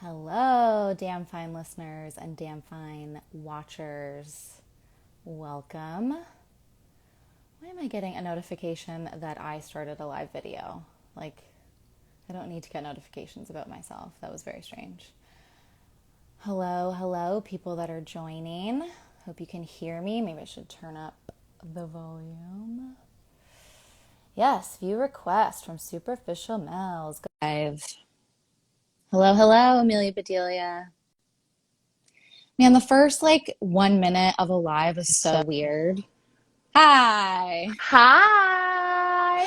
Hello, damn fine listeners and damn fine watchers. Welcome. Why am I getting a notification that I started a live video? Like, I don't need to get notifications about myself. That was very strange. Hello, people that are joining. Hope you can hear me. Maybe I should turn up the volume. Yes, view request from Superficial Mel's. Live. Hello, Amelia Bedelia. Man, the first 1 minute of a live is so weird. Hi. Hi.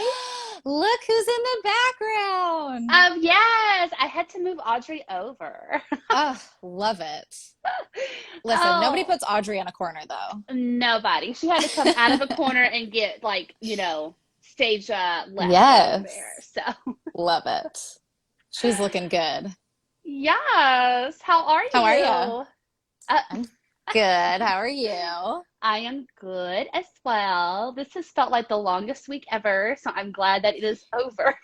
Look who's in the background. Yes, I had to move Audrey over. Oh, love it. Listen, nobody Oh, puts Audrey in a corner though. nobody. She had to come out of a corner and get stage left over there. Yes. So, Love it. She's looking good. yes. How are How are you? you? Uh, I'm good. How are you? I am good as well. This has felt like the longest week ever, so I'm glad that it is over.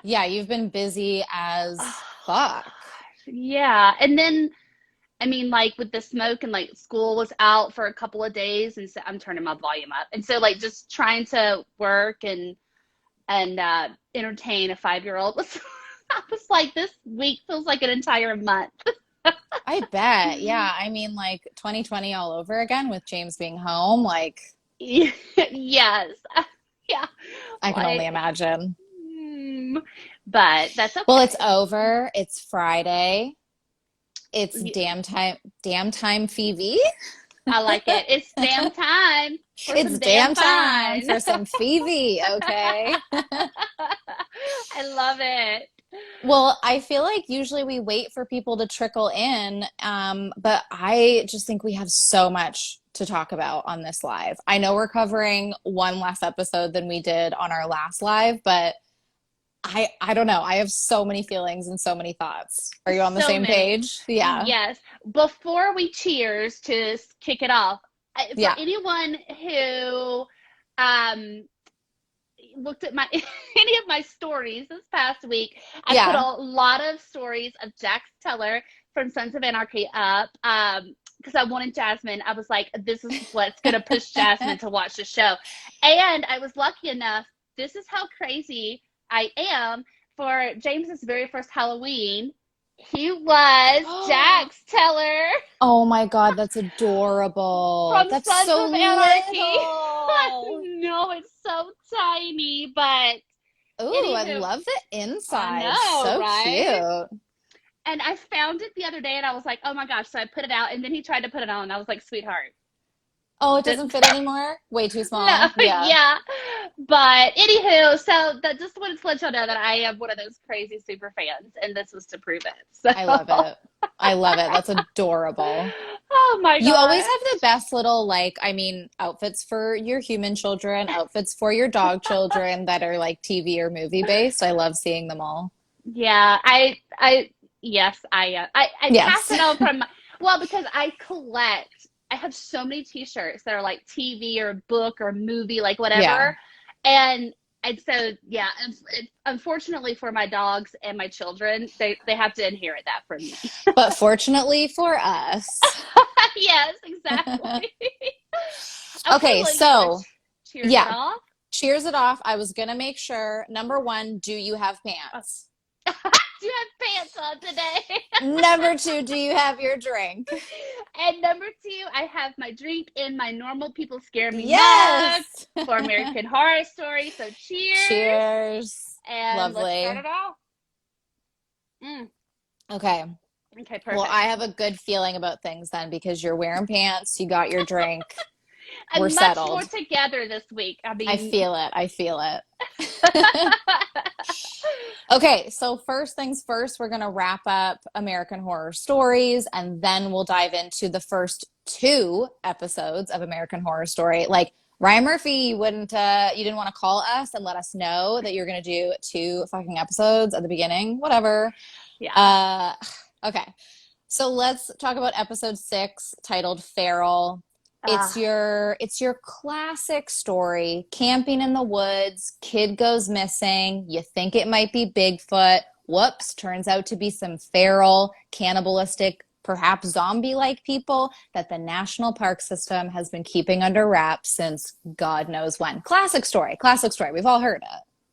Yeah, you've been busy as Oh, fuck. yeah. And then I mean, like with the smoke and like school was out for a couple of days, and so I'm turning my volume up. And so like just trying to work and entertain a 5-year-old was I was like this week feels like an entire month. I bet. Yeah, I mean 2020 all over again with James being home. Yes. Yeah. I can only Like imagine. mm, but that's Well, it's okay. over. It's Friday. It's damn time Phoebe. I like it. It's damn time for It's some damn damn time fine. for some Phoebe, okay? I love it. Well, I feel like usually we wait for people to trickle in, but I just think we have so much to talk about on this live. I know we're covering one less episode than we did on our last live, but I don't know. I have so many feelings and so many thoughts. Are you on the So same many. page? Yeah. Yes. Before we cheers to kick it off, for Yeah. anyone who um, looked at my any of my stories this past week, I put a Yeah. lot of stories of Jax Teller from Sons of Anarchy up because I wanted Jasmine. I was like, this is what's going to push Jasmine to watch the show. And I was lucky enough, this is how crazy I am. For James's very first Halloween, he was Jax Teller Oh my God, that's adorable. from That's Sons so of Anarchy. I little. know it's so tiny, but Ooh, I anywho, love the I inside. know, So right? cute. And I found it the other day and I was like, oh my gosh. So I put it out and then he tried to put it on. And I was like, sweetheart, Oh, it this, doesn't fit anymore? Way too no, small. Yeah, yeah. But anywho, so that just wanted to let y'all know that I am one of those crazy super fans and this was to prove it. So, I love it. I love it. That's adorable. oh my You always gosh. have the best little, outfits for your human children, outfits for your dog children that are like TV or movie based. I love seeing them all. Yeah, yes, I pass Yes. it on from well because I collect. I have so many T-shirts that are like TV or book or movie, like Yeah. whatever, and and so yeah, and unfortunately for my dogs and my children, they have to inherit that from me. But fortunately for us. Yes, exactly. Okay, Okay, well, you want so to cheers it yeah, off? cheers it off. I was gonna make sure. Number one, do you have pants? Do you have pants on today? Number two, do you have your drink? And number two, I have my drink in my normal people scare me mug Yes. for American Horror Story. So cheers, Cheers. and let's start Lovely. it off. Mm, Okay. okay, Well, perfect. I have a good feeling about things then because you're wearing pants, you got your drink, we're And much more settled. together this week. I I mean, feel it. I feel it. Okay, so first things first, we're going to wrap up American Horror Stories and then we'll dive into the first two episodes of American Horror Story. Like Ryan Murphy, you didn't want to call us and let us know that you're going to do two fucking episodes at the beginning, whatever. yeah. Uh, okay. So let's talk about episode 6 titled Feral. Uh, It's your classic story, camping in the woods, kid goes missing, you think it might be Bigfoot. Whoops, turns out to be some feral, cannibalistic, perhaps zombie-like people that the national park system has been keeping under wraps since God knows when. Classic story, classic story. We've all heard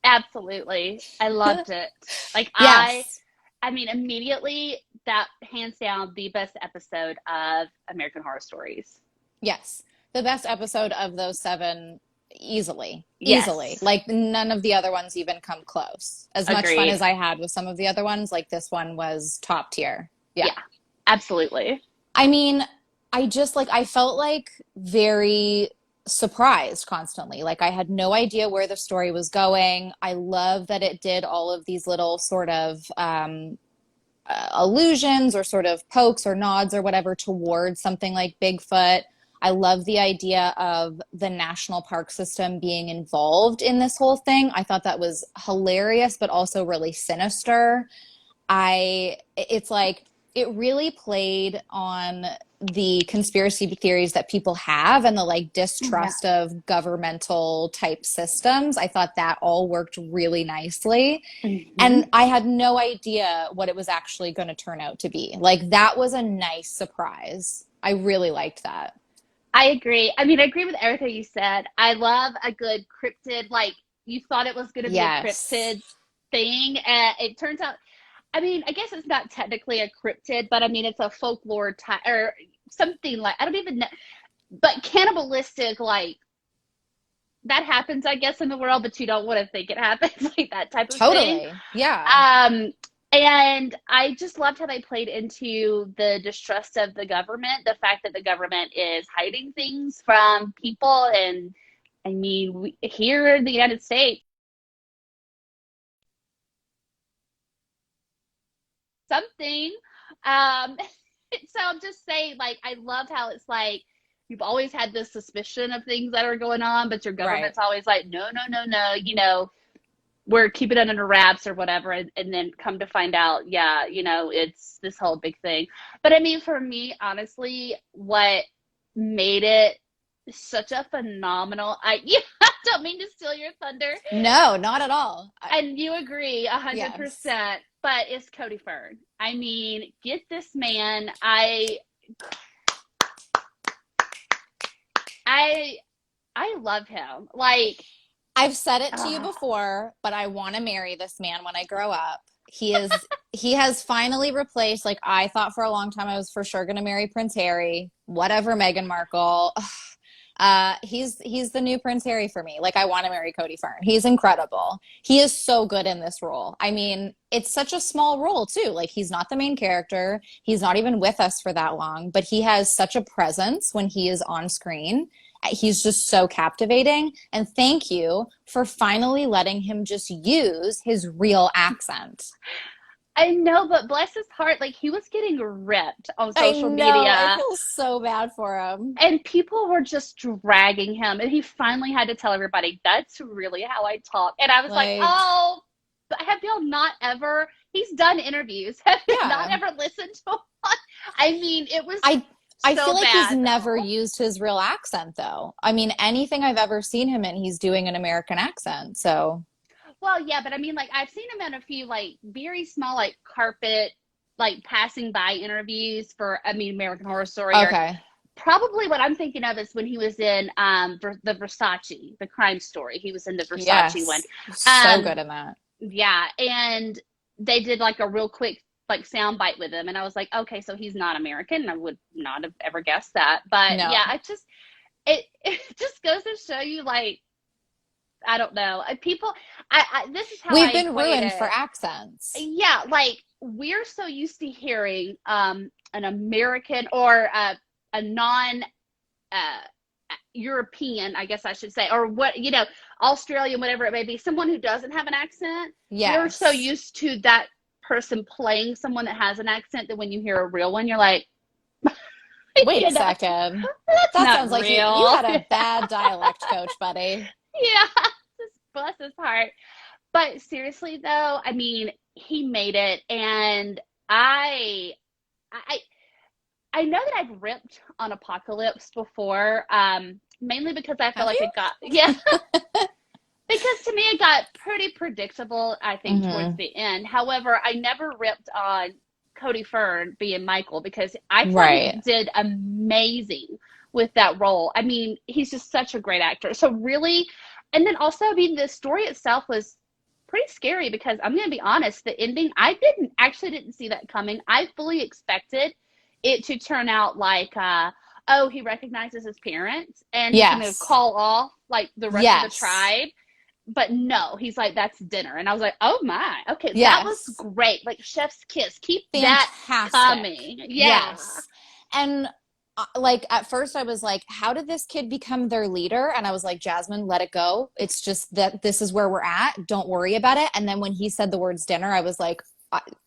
Absolutely. I loved it. it. Like Yes, I mean immediately that hands down the best episode of American Horror Stories. yes. The best episode of those seven, easily, easily. Yes. Like none of the other ones even come close. As much fun Agreed. as I had with some of the other ones, like this one was top tier. Yeah. Yeah. Absolutely. I mean, I just like, I felt like very surprised constantly. Like, I had no idea where the story was going. I love that it did all of these little sort of allusions or sort of pokes or nods or whatever towards something like Bigfoot. I love the idea of the national park system being involved in this whole thing. I thought that was hilarious, but also really sinister. It's like, it really played on the conspiracy theories that people have and the like Yeah. distrust of governmental type systems. I thought that all worked really nicely. Hmm. And I had no idea what it was actually going to turn out to be. Like, that was a nice surprise. I really liked that. I agree. I mean, I agree with everything you said. I love a good cryptid, like you thought it was going to be a Yes. cryptid thing. And it turns out, I mean, I guess it's not technically a cryptid, but I mean, it's a folklore type or something like, I don't even know, but cannibalistic, like that happens, I guess, in the world, but you don't want to think it happens, like that type of thing. Totally. Yeah. Um, and I just loved how they played into the distrust of the government, the fact that the government is hiding things from people. And I mean, here in the United States, something. Um, so I'm just saying, like, I loved how it's like you've always had this suspicion of things that are going on, but your Right. government's always like, no, no, no, no, we're keeping it under wraps or whatever. And then come to find out, yeah, it's this whole big thing. But I mean, for me, honestly, what made it such a phenomenal, yeah, I don't mean to steal your thunder, No, not at all. and you agree a hundred Yes. percent, but it's Cody Fern. I mean, get this man. I I love him. Like, I've said it to you uh, before, but I want to marry this man when I grow up. He has finally replaced, like, I thought for a long time I was for sure going to marry Prince Harry, whatever, Meghan Markle. He's the new Prince Harry for me. Like, I want to marry Cody Fern. He's incredible. He is so good in this role. I mean, it's such a small role too. Like, he's not the main character. He's not even with us for that long, but he has such a presence when he is on screen. He's just so captivating. And thank you for finally letting him just use his real accent. I know, but bless his heart, like he was getting ripped on I social know. I media feel so bad for him. and people were just dragging him. And he finally had to tell everybody, that's really how I talk. And I was like, Like, oh, but have y'all not ever, he's done interviews. Have you not yeah. ever listened to one? I mean, it was I I feel so like he's bad never though. used his real accent though. I mean, anything I've ever seen him in, he's doing an American accent. So, Well, yeah, but I mean, like I've seen him in a few like very small, like carpet, like passing by interviews for, I mean, American Horror Story, or okay. probably what I'm thinking of is when he was in the Versace, the crime story. He was in the Versace one. Yes. So Um, good in that. yeah, and they did like a real quick like sound bite with him, and I was like, okay, so he's not American. I would not have ever guessed that. But No. yeah, it just goes to show you, like, I don't know, people. This is how We've I been equate ruined for it. accents. Yeah, like we're so used to hearing an American or a non uh European, I guess I should say, or what, Australian, whatever it may be, someone who doesn't have an accent. We're so Yes. used to that person playing someone that has an accent that when you hear a real one, you're like, Wait a you know, second. that's That not sounds like you real. had a bad dialect coach, buddy. Yeah, just bless his heart. But seriously though, I mean, he made it, and I I know that I've ripped on Apocalypse before, mainly because I feel Have like you? it got, yeah, Because to me, it got pretty predictable, I think, towards Hmm. the end. However, I never ripped on Cody Fern being Michael because I thought he Right. did amazing with that role. I mean, he's just such a great actor. So, really, and then also, I mean, the story itself was pretty scary because I'm going to be honest, the ending, I didn't see that coming. I fully expected it to turn out like, oh, he recognizes his parents and he's going to Yes. call off like the rest of the Yes. tribe, but no, he's like, that's dinner. And I was like, oh my, okay, that was Yes. great. Like, chef's kiss. Keep that Fantastic. coming. Yeah. Yes. And like at first I was like, how did this kid become their leader? And I was like, Jasmine, let it go. It's just that this is where we're at. Don't worry about it. And then when he said the words dinner, I was like,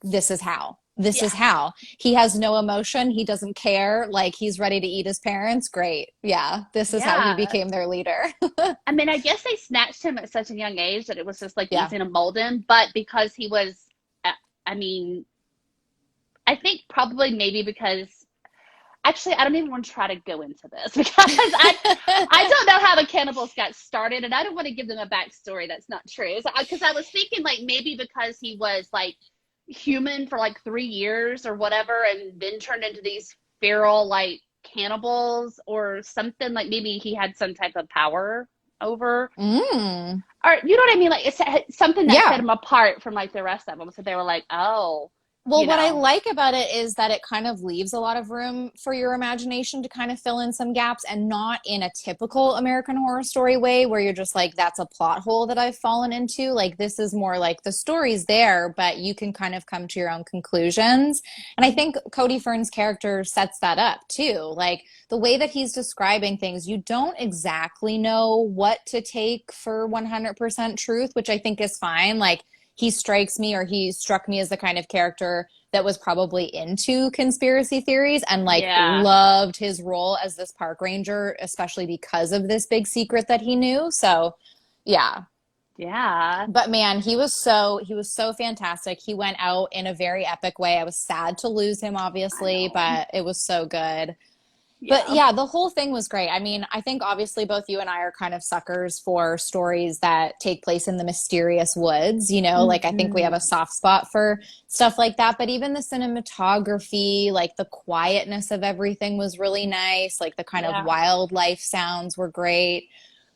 this is how. This is Yeah. how. He has no emotion. He doesn't care. Like he's ready to eat his parents. Great. Yeah. This is how he Yeah. became their leader. I mean, I guess they snatched him at such a young age that it was just like Yeah. easy to mold him. But because he was, I mean, I think probably maybe because actually I don't even want to try to go into this because I don't know how the cannibals got started, and I don't want to give them a backstory that's not true. Because I was thinking like maybe because he was like human for like 3 years or whatever, and then turned into these feral like cannibals or something. Like maybe he had some type of power over, Mm. or you know what I mean? Like it's something that set Yeah. him apart from like the rest of them. So they were like, oh, Well, you what I know, like about it is that it kind of leaves a lot of room for your imagination to kind of fill in some gaps and not in a typical American Horror Story way where you're just like, that's a plot hole that I've fallen into. Like, this is more like the story's there, but you can kind of come to your own conclusions. And I think Cody Fern's character sets that up too. Like, the way that he's describing things, you don't exactly know what to take for 100% truth, which I think is fine. Like, he strikes me or he struck me as the kind of character that was probably into conspiracy theories and like yeah. loved his role as this park ranger, especially because of this big secret that he knew. So, yeah. Yeah, But man, he was so fantastic. He went out in a very epic way. I was sad to lose him I obviously, know. but it was so good. But Yeah. yeah, the whole thing was great. I mean, I think obviously both you and I are kind of suckers for stories that take place in the mysterious woods, like I think we have a Hmm. soft spot for stuff like that. But even the cinematography, like the quietness of everything was really nice. Like the kind of Yeah. wildlife sounds were great.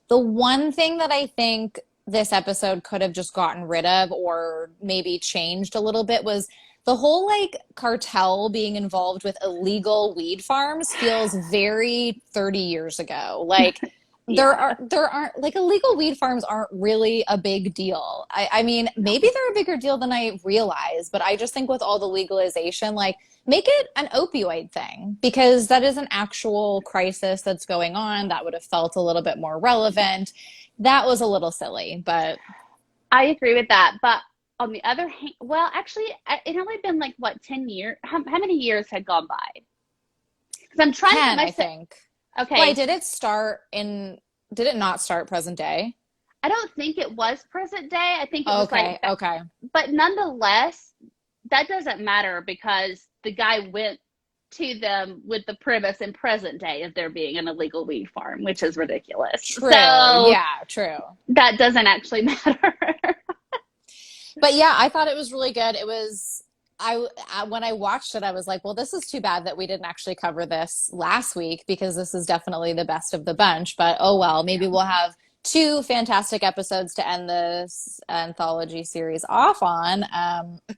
The one thing that I think this episode could have just gotten rid of or maybe changed a little bit was the whole like cartel being involved with illegal weed farms feels very 30 years ago. Like Yeah. there aren't like illegal weed farms aren't really a big deal. I mean, maybe No. they're a bigger deal than I realize, but I just think with all the legalization, like make it an opioid thing because that is an actual crisis that's going on that would have felt a little bit more relevant. That was a little silly, but I agree with that. But on the other hand, well, actually, it only been like what, 10 years? How many years had gone by? Because I'm trying to get 10, I myself. think. Why Okay. did it not start present day? I don't think it was present day. I think it was like, Okay, okay. but nonetheless, that doesn't matter because the guy went to them with the premise in present day of there being an illegal weed farm, which is ridiculous. True. So Yeah, true. that doesn't actually matter. But yeah, I thought it was really good. It was when I watched it, I was like, well, this is too bad that we didn't actually cover this last week because this is definitely the best of the bunch. But oh well, maybe Yeah. we'll have two fantastic episodes to end this anthology series off on.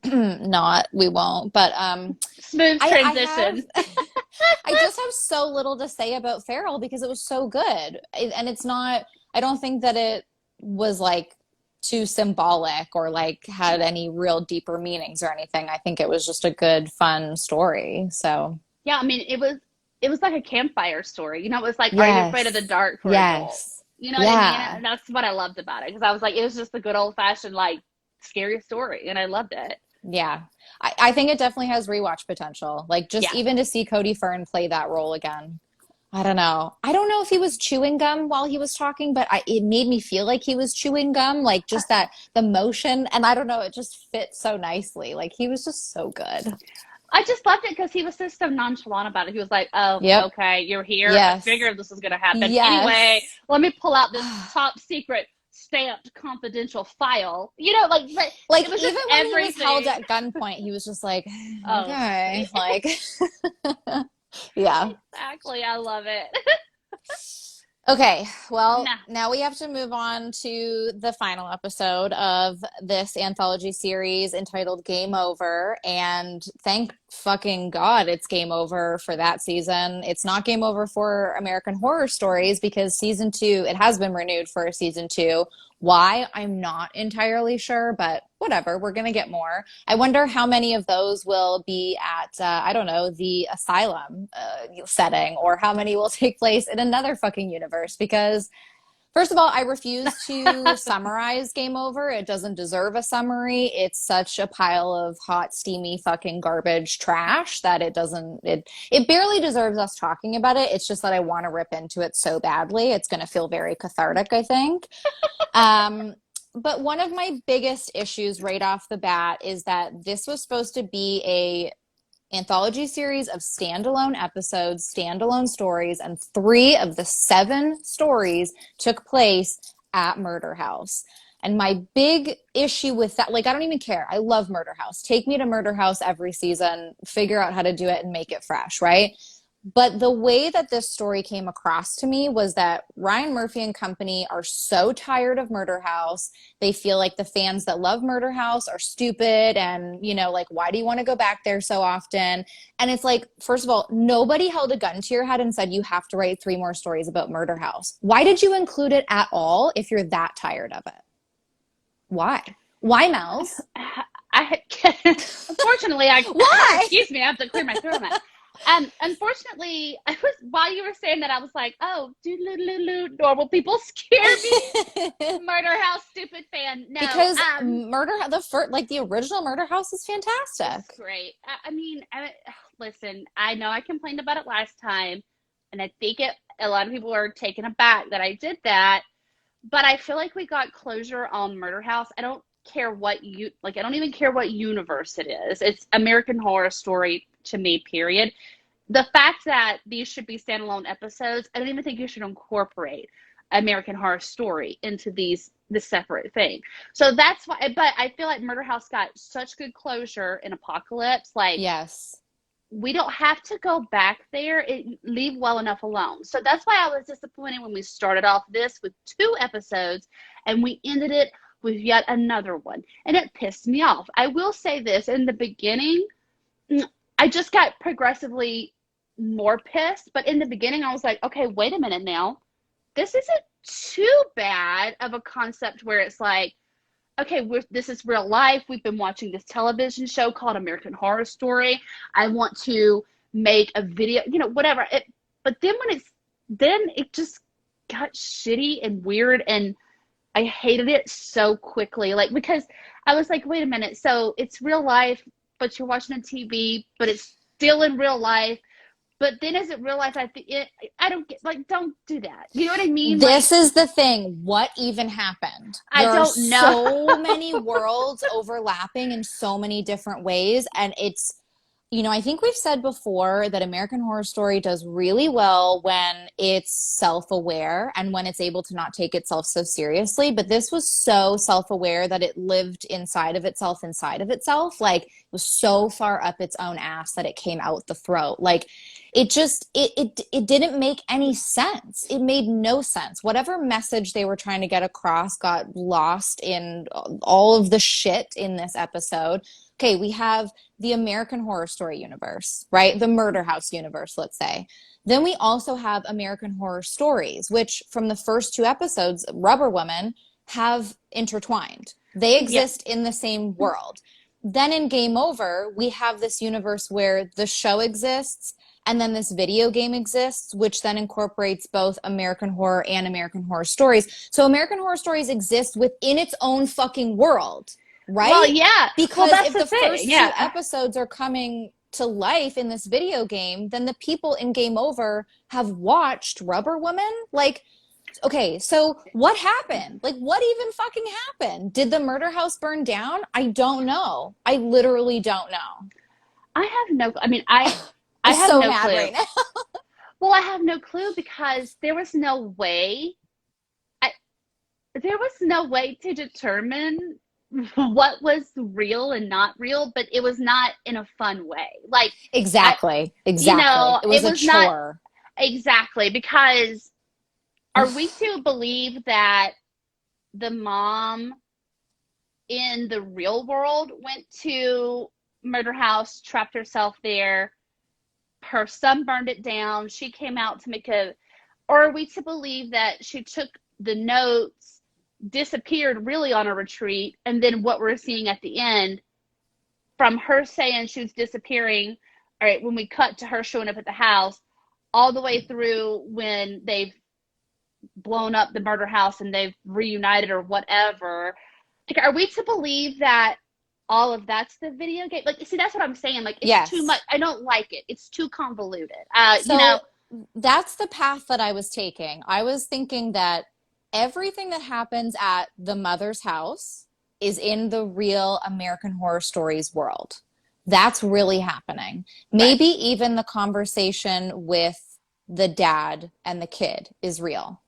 Not we won't, but Smooth I have transition. I just have so little to say about Feral because it was so good. And it's not, I don't think that it was like too symbolic or like had any real deeper meanings or anything. I think it was just a good, fun story. So, Yeah, I mean, it was like a campfire story. You know, it was like, are you afraid of the yes, dark for adults? yes, You know what I mean? yeah, And that's what I loved about it because I was like, it was just a good old fashioned like scary story, and I loved it. yeah. I think it definitely has rewatch potential. Like just Yeah. even to see Cody Fern play that role again. I don't know. I don't know if he was chewing gum while he was talking, but it made me feel like he was chewing gum, like just that the motion. And I don't know, it just fit so nicely. Like he was just so good. I just loved it because he was just so nonchalant about it. He was like, "Oh, Yep. okay, you're here. I Yes. figured this was going to happen anyway. Yes. Let me pull out this top secret stamped confidential file. You know, like, but Like, it was even just when he was held everything. at gunpoint, he was just like, Oh, okay, sweet. like, yeah. Exactly. I love it. Okay, well, Nah. now we have to move on to the final episode of this anthology series entitled Game Over. And thank fucking God it's game over for that season. It's not game over for American Horror Stories because season two, it has been renewed for a season two. Why? I'm not entirely sure, but whatever, we're going to get more. I wonder how many of those will be at, I don't know, the asylum setting, or how many will take place in another fucking universe. Because, first of all, I refuse to summarize Game Over. It doesn't deserve a summary. It's such a pile of hot, steamy fucking garbage trash that it barely deserves us talking about it. It's just that I want to rip into it so badly. It's going to feel very cathartic, I think. Um, but one of my biggest issues right off the bat is that this was supposed to be a anthology series of standalone episodes, standalone stories, and 3 of the 7 stories took place at Murder House. And my big issue with that, like, I don't even care. I love Murder House. Take me to Murder House every season, figure out how to do it and make it fresh, right? But the way that this story came across to me was that Ryan Murphy and company are so tired of Murder House. They feel like the fans that love Murder House are stupid and, like, why do you want to go back there so often? And it's like, first of all, nobody held a gun to your head and said you have to write 3 more stories about Murder House. Why did you include it at all if you're that tired of it? Why? Why, Mel's? I unfortunately, Why? excuse me, I have to clear my throat on that. Unfortunately, I was while you were saying that, I was like, oh, normal people scare me. Murder House, stupid fan. No, Because the original Murder House is it's fantastic. great. I mean, listen, I know I complained about it last time, and I think a lot of people are taken aback that I did that. But I feel like we got closure on Murder House. I don't care what you like. I don't even care what universe it is. It's American Horror Story to me. Period. The fact that these should be standalone episodes, I don't even think you should incorporate American Horror Story into this separate thing. So that's why. But I feel like Murder House got such good closure in Apocalypse. Like, Yes. we don't have to go back there. Leave well enough alone. So that's why I was disappointed when we started off this with 2 episodes and we ended it with yet another one. And it pissed me off. I will say this, in the beginning, I just got progressively more pissed. But in the beginning, I was like, okay, wait a minute now. This isn't too bad of a concept where it's like, okay, this is real life. We've been watching this television show called American Horror Story. I want to make a video, whatever. But then it just got shitty and weird, and I hated it so quickly. Like, because I was like, wait a minute. So it's real life, but you're watching a TV, but it's still in real life. But then is it real life? I don't get, like, don't do that. You know what I mean? Like, This is the thing. What even happened? I There are don't know. so many worlds overlapping in so many different ways. And I think we've said before that American Horror Story does really well when it's self-aware and when it's able to not take itself so seriously. But this was so self-aware that it lived inside of itself, inside of itself. Like, it was so far up its own ass that it came out the throat. Like, it didn't make any sense. It made no sense. Whatever message they were trying to get across got lost in all of the shit in this episode. Okay, we have the American Horror Story universe, right? The Murder House universe, let's say. Then we also have American Horror Stories, which from the first 2 episodes, Rubber Woman, have intertwined. They Yeah. exist in the same world. Then in Game Over, we have this universe where the show exists and then this video game exists, which then incorporates both American Horror and American Horror Stories. So American Horror Stories exists within its own fucking world, Well, right? yeah. Well, Because that's if the the thing. first 2 Yeah. episodes are coming to life in this video game, then the people in Game Over have watched Rubber Woman. Like, okay, so what happened? Like, what even fucking happened? Did the murder house burn down? I don't know. I literally don't know. I have no, I mean, I I'm have so no mad clue. right now. Well, I have no clue because there was no way. I, there was no way to determine what was real and not real, but it was not in a fun way. Like I, Exactly. Exactly. It it was a was not chore. exactly because are we to believe that the mom in the real world went to murder house, trapped herself there, her son burned it down, she came out to make a, or are we to believe that she took the notes, disappeared really on a retreat, and then what we're seeing at the end from her saying she was disappearing, all right, when we cut to her showing up at the house, all the way through when they've blown up the murder house and they've reunited or whatever. Like, are we to believe that all of that's the video game? Like, see, that's what I'm saying. Like, it's too much. Yes. I don't like it. It's too convoluted. So that's the path that I was taking. I was thinking that everything that happens at the mother's house is in the real American Horror Stories world. That's really happening. right. Maybe even the conversation with the dad and the kid is real.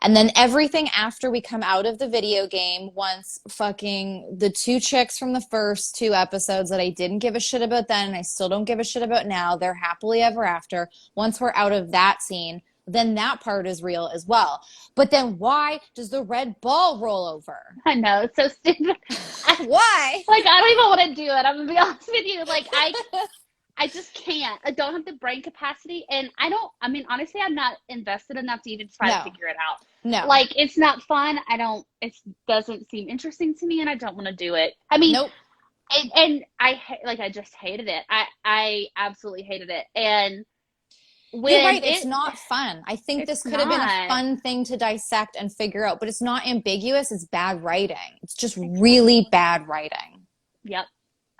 And then everything after we come out of the video game, once fucking the two chicks from the first two episodes that I didn't give a shit about then and I still don't give a shit about now, they're happily ever after. Once we're out of that scene, then that part is real as well. But then why does the red ball roll over? I know it's so stupid. I, Why? like, I don't even want to do it. I'm gonna be honest with you. Like, I just can't. I don't have the brain capacity, and I don't. I mean, honestly, I'm not invested enough to even try to No, figure it out. no, Like, it's not fun. I don't. It doesn't seem interesting to me, and I don't want to do it. I mean, nope. and like I just hated it. I absolutely hated it. And You're when right. It's not fun. I think it's this could have been a not. fun thing to dissect and figure out, but it's not ambiguous. It's bad writing. It's just really Exactly. bad writing. Yep.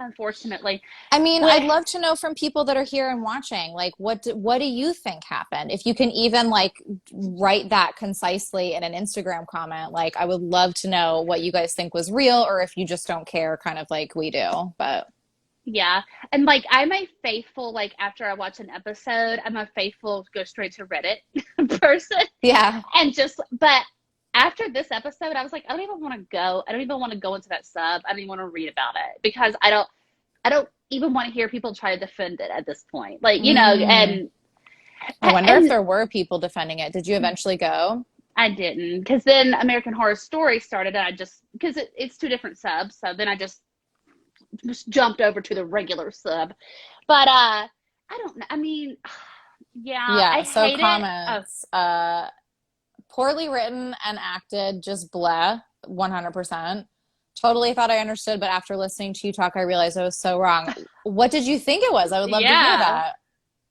Unfortunately, I mean, when I'd love to know from people that are here and watching, like, what do you think happened? If you can even like write that concisely in an Instagram comment, like, I would love to know what you guys think was real, or if you just don't care, kind of like we do. But yeah, and like I'm a faithful like after I watch an episode, I'm a faithful go straight to Reddit person, yeah, and just but after this episode, I was like, I don't even want to go. I don't even want to go into that sub. I don't even want to read about it because I don't even want to hear people try to defend it at this point. Like, mm. I wonder if and there were people defending it. Did you eventually go? I didn't because then American Horror Story started, and I just because it's two different subs, so then I just jumped over to the regular sub. But I don't know. I mean, yeah, I Yeah, so hate it. Oh, comments, poorly written and acted, just blah, 100%. Totally thought I understood, but after listening to you talk, I realized I was so wrong. What did you think it was? I would love to hear yeah, that.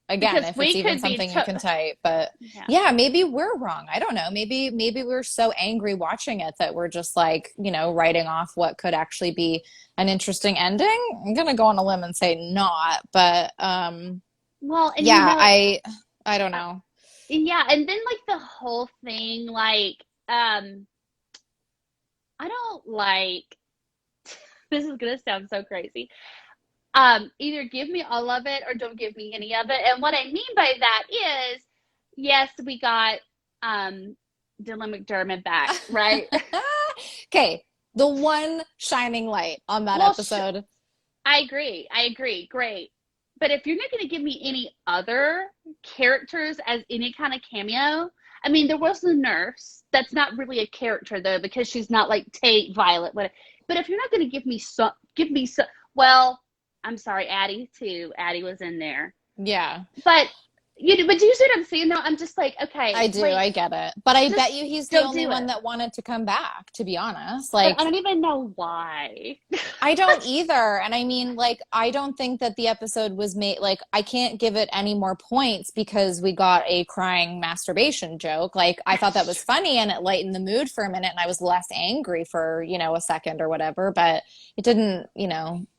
Again, because if it's we even could be something you can type. But yeah. yeah, maybe we're wrong. I don't know. Maybe we're so angry watching it that we're just like, writing off what could actually be an interesting ending. I'm gonna go on a limb and say not, but Well, and yeah, I don't know. yeah, and then like the whole thing, like, I don't like. This is gonna sound so crazy. Either give me all of it or don't give me any of it. And what I mean by that is, yes, we got Dylan McDermott back, right? Okay, the one shining light on that Well, episode. I agree. I agree. Great. But if you're not going to give me any other characters as any kind of cameo, I mean, there was the nurse. That's not really a character though, because she's not like Tate, Violet, whatever. But if you're not going to give me some. Well, I'm sorry, Addie too. Addie was in there, Yeah, but but do you see what I'm saying? Though I'm just like, okay, I do. like I get it. But I bet just you he's the don't only do one it. that wanted to come back, to be honest. But Like, I don't even know why. I don't either. And I mean, like, I don't think that the episode was made, like, I can't give it any more points because we got a crying masturbation joke. Like, I thought that was funny and it lightened the mood for a minute and I was less angry for, a second or whatever, but it didn't,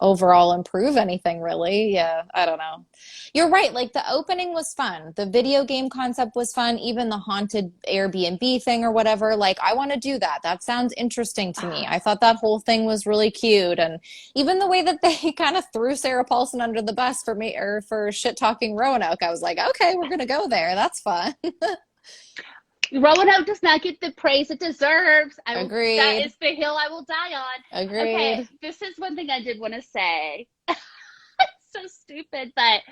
overall improve anything really. Yeah, I don't know. You're right. Like, the opening was fun. The video game concept was fun. Even the haunted Airbnb thing or whatever. Like, I want to do that. That sounds interesting to me. I thought that whole thing was really cute. And even the way that they kind of threw Sarah Paulson under the bus for me or for shit talking Roanoke, I was like, okay, we're gonna go there. That's fun. Roanoke does not get the praise it deserves. That Agreed. is the hill I will die on. Okay, Agreed. this is one thing I did want to say. So stupid, but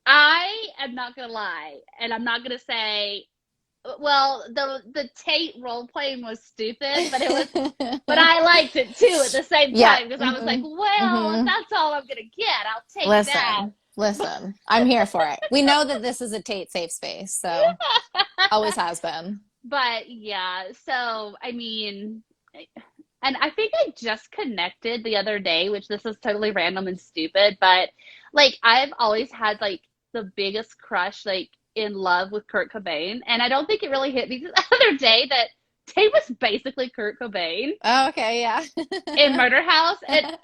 I am not gonna lie, and I'm not gonna say. Well, the Tate role playing was stupid, but I liked it too at the same Yeah. time because I was like, Hmm. well, if Hmm. that's all I'm gonna get, I'll take that. Listen. I'm here for it. We know that this is a Tate safe space, so always has been. But yeah, so I mean, and I think I just connected the other day, which this is totally random and stupid, but like I've always had like the biggest crush, like in love with Kurt Cobain, and I don't think it really hit me the other day that Tate was basically Kurt Cobain Oh, okay, yeah. in Murder House, and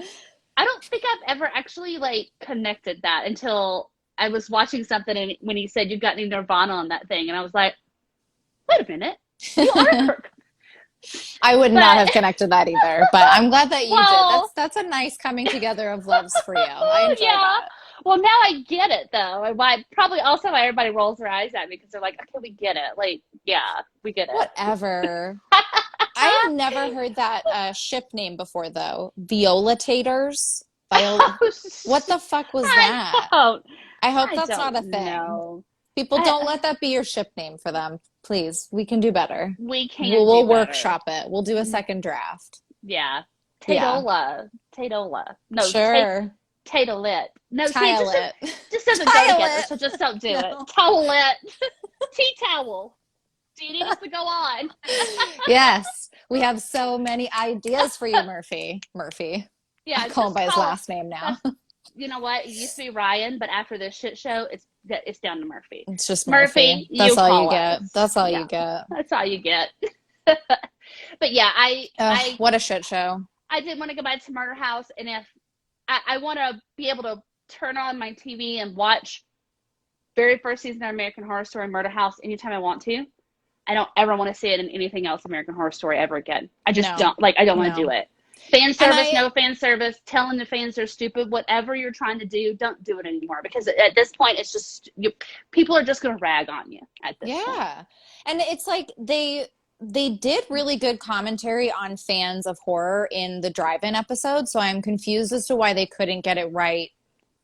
I don't think I've ever actually like connected that until I was watching something and when he said you got any Nirvana on that thing, and I was like, wait a minute, you are Kurt. I would not But have connected that either, but I'm glad that you did. well, That's a nice coming together of loves for you. I enjoy yeah. that. Well, now I get it though, and why probably also why everybody rolls their eyes at me because they're like, okay, we get it. Like, yeah, we get it. Whatever. I have never heard that ship name before though. Viola-tators? Oh, What the fuck was I that? don't. I hope I that's not don't a thing. know. People, don't let that be your ship name for them. Please, we can do better. We We'll, can do we'll better. workshop it. We'll do a second draft. Yeah. Yeah, Tatola. Tatola. No, sure. Tatolet. No, see, it Tile it. just doesn't go Tile together, it. so just don't do it. No. Towelet. Tea towel. Do you need us to go on? Yes, we have so many ideas for you, Murphy. Murphy. I Yeah, call him just by his call it. last name now. That's you know what? It used to be Ryan, but after this shit show, it's down to Murphy. It's just Murphy, Murphy. That's you all you call get. us. That's all you Yeah, get. that's all you get. But yeah, Ugh, what a shit show. I did want to go back to Murder House, and if I want to be able to turn on my TV and watch very first season of American Horror Story Murder House anytime I want to. I don't ever want to see it in anything else American Horror Story ever again. I just No, don't like. I don't want to do no. it. Fan And service, no fan service, telling the fans they're stupid, whatever you're trying to do, don't do it anymore because at this point, it's just people are just going to rag on you at this point. Yeah. And it's like they did really good commentary on fans of horror in the drive-in episode, so I'm confused as to why they couldn't get it right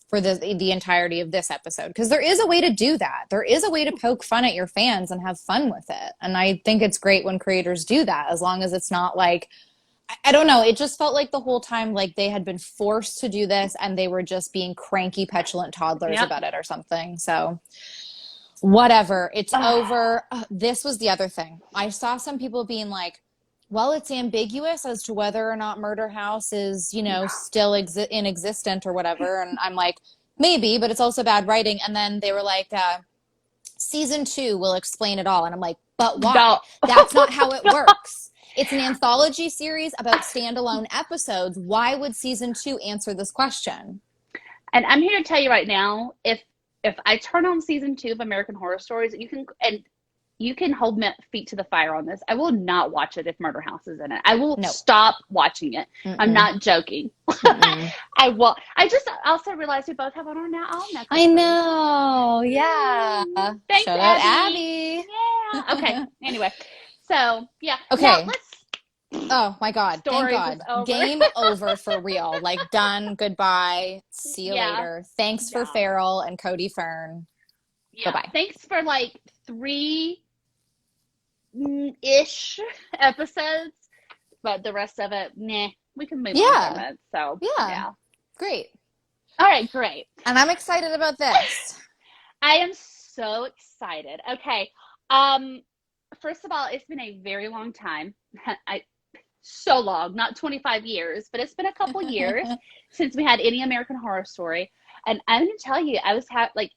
for the entirety of this episode because there is a way to do that. There is a way to poke fun at your fans and have fun with it. And I think it's great when creators do that as long as it's not like I don't know. It just felt like the whole time like they had been forced to do this and they were just being cranky, petulant toddlers Yep. about it or something. So whatever. It's Ah, over. This was the other thing. I saw some people being like, well, it's ambiguous as to whether or not Murder House is, still in existent or whatever. And I'm like, maybe, but it's also bad writing. And then they were like, season 2 will explain it all. And I'm like, but why? don't. That's not how it works. It's an anthology series about standalone episodes. Why would season 2 answer this question? And I'm here to tell you right now, if I turn on season 2 of American Horror Stories, you can hold my feet to the fire on this. I will not watch it if Murder House is in it. I will No. stop watching it. I'm Mm-mm. not joking. Mm-mm. I will. I just also realized we both have on our now all I necklaces. know. Yeah. Thanks, Shout out Abby. Abby. Yeah. Okay. Anyway, so yeah. Now Okay. let's. Oh my God. Thank Stories is God. over. Game over for real. Like done. Goodbye. See you Yeah. later. Thanks for Yeah. Farrell and Cody Fern. Yeah. Bye-bye. Thanks for like 3 ish episodes, but the rest of it, nah, we can move on from Yeah. it. So, Yeah. yeah. Great. All right, great. And I'm excited about this. I am so excited. Okay. Um, First of all, it's been a very long time. I so long, not 25 years, but it's been a couple years since we had any American Horror Story. And I'm gonna tell you, like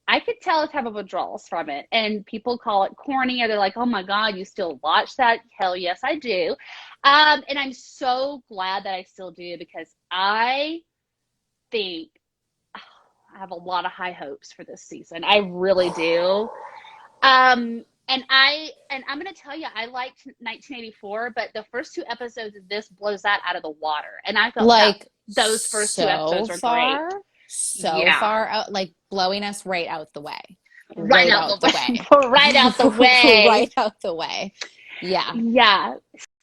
I could tell I was having withdrawals from it. And people call it corny, or they're like, oh my God, you still watch that? Hell yes, I do. And I'm so glad that I still do because I think I have a lot of high hopes for this season. I really do. And I'm gonna tell you, I liked 1984, but the first 2 episodes of this blows that out of the water. And I felt that Like those first 2 episodes were great. so Yeah. far out, like blowing us right out the way. right right out the out the way. way. Right out the way. Right out the way. Yeah. Yeah.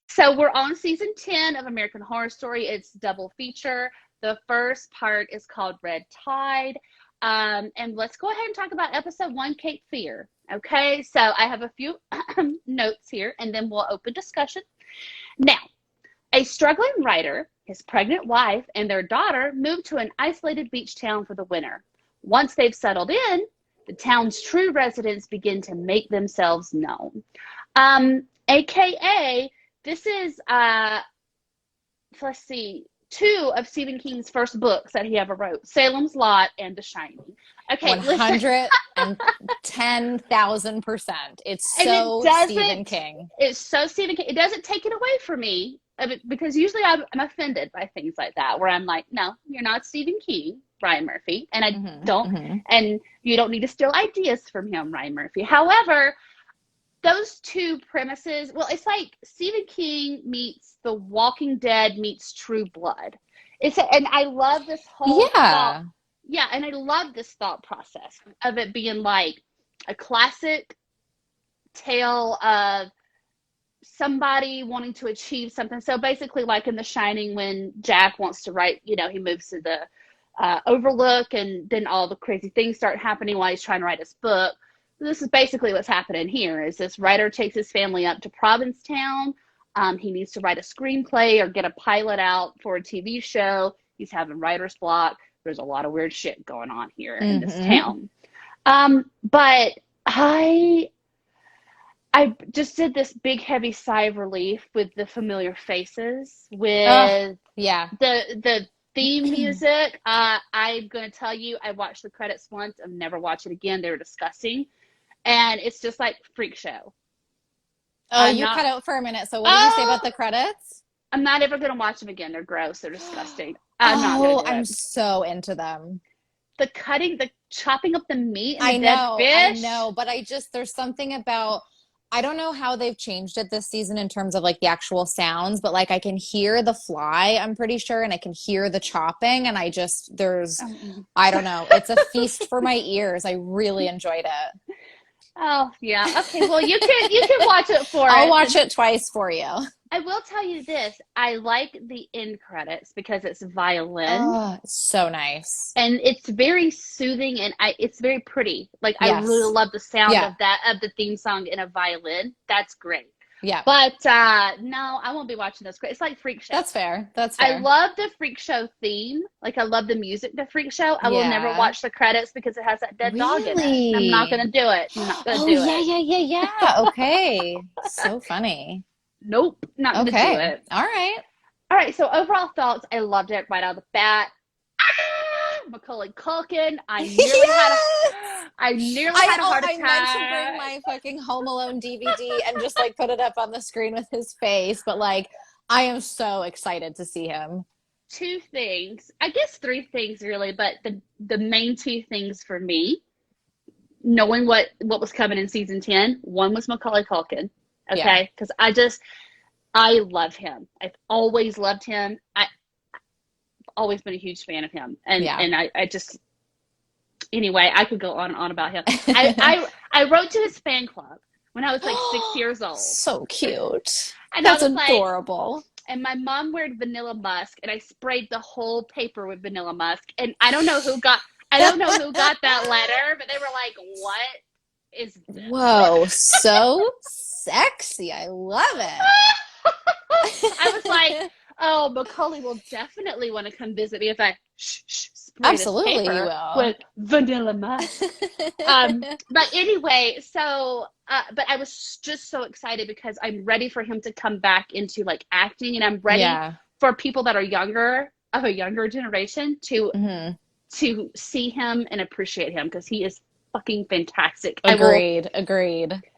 So we're on season 10 of American Horror Story. It's double feature. The first part is called Red Tide. And let's go ahead and talk about episode one, Cape Fear. Okay, so I have a few notes here and then we'll open discussion. Now, a struggling writer, his pregnant wife, and their daughter move to an isolated beach town for the winter. Once they've settled in, the town's true residents begin to make themselves known. AKA, this is, let's see, two of Stephen King's first books that he ever wrote, Salem's Lot and The Shining. Okay, listen. 110,000%. It's And it so Stephen doesn't, King. it's so Stephen King. It doesn't take it away from me because usually I'm offended by things like that where I'm like, no, you're not Stephen King, Ryan Murphy. And I don't, and you don't need to steal ideas from him, Ryan Murphy. However, those two premises, well, it's like Stephen King meets The Walking Dead meets True Blood. And I love this whole thought. Yeah. Yeah, and I love this thought process of it being like a classic tale of somebody wanting to achieve something. So basically, like in The Shining, when Jack wants to write, he moves to the Overlook, and then all the crazy things start happening while he's trying to write his book. This is basically what's happening here. Is this writer takes his family up to Provincetown. He needs to write a screenplay or get a pilot out for a TV show. He's having writer's block. There's a lot of weird shit going on here in this town. But I just did this big heavy sigh of relief with the familiar faces, with the theme music. I'm going to tell you, I watched the credits once. I'll never watch it again. They were disgusting. And it's just like freak show. Oh, you cut out for a minute. So what did you say about the credits? I'm not ever going to watch them again. They're gross. They're disgusting. I'm not going to do it. I'm so into them. The chopping up the meat and the dead fish. I know, but there's something about, I don't know how they've changed it this season in terms of like the actual sounds, but like I can hear the fly, I'm pretty sure, and I can hear the chopping, and I don't know. It's a feast for my ears. I really enjoyed it. Oh, yeah. Okay, well, you can watch it for I'll watch it twice for you. I will tell you this. I like the end credits because it's violin. Oh, so nice. And it's very soothing, and it's very pretty. Like, I really love the sound of the theme song in a violin. That's great. Yeah. But no, I won't be watching those. It's like Freak Show. That's fair. I love the Freak Show theme. Like, I love the music to Freak Show. I will never watch the credits because it has that dead dog in it. I'm not going to do it. I'm not going to do it. Yeah. Okay. So funny. Nope. Not going to do it. All right. So overall thoughts, I loved it right out of the bat. Macaulay Culkin. I nearly had a heart attack. I meant to bring my fucking Home Alone DVD and just like put it up on the screen with his face, but like I am so excited to see him. Two things, I guess three things really, but the main two things for me, knowing what was coming in season 10, one was Macaulay Culkin. Okay, because I love him. I've always loved him. I've always been a huge fan of him, and I just, anyway, I could go on and on about him. I wrote to his fan club when I was like 6 years old. So cute. And that's adorable. And my mom wore Vanilla Musk, and I sprayed the whole paper with Vanilla Musk. And I don't know who got that letter, but they were like, "What is this?" Whoa, so sexy. I love it. I was like, oh, Macaulay will definitely want to come visit me if I spray absolutely this paper he will. with Vanilla Musk. But anyway, so but I was just so excited because I'm ready for him to come back into like acting, and I'm ready for people that are of a younger generation to see him and appreciate him because he is fucking fantastic. Agreed.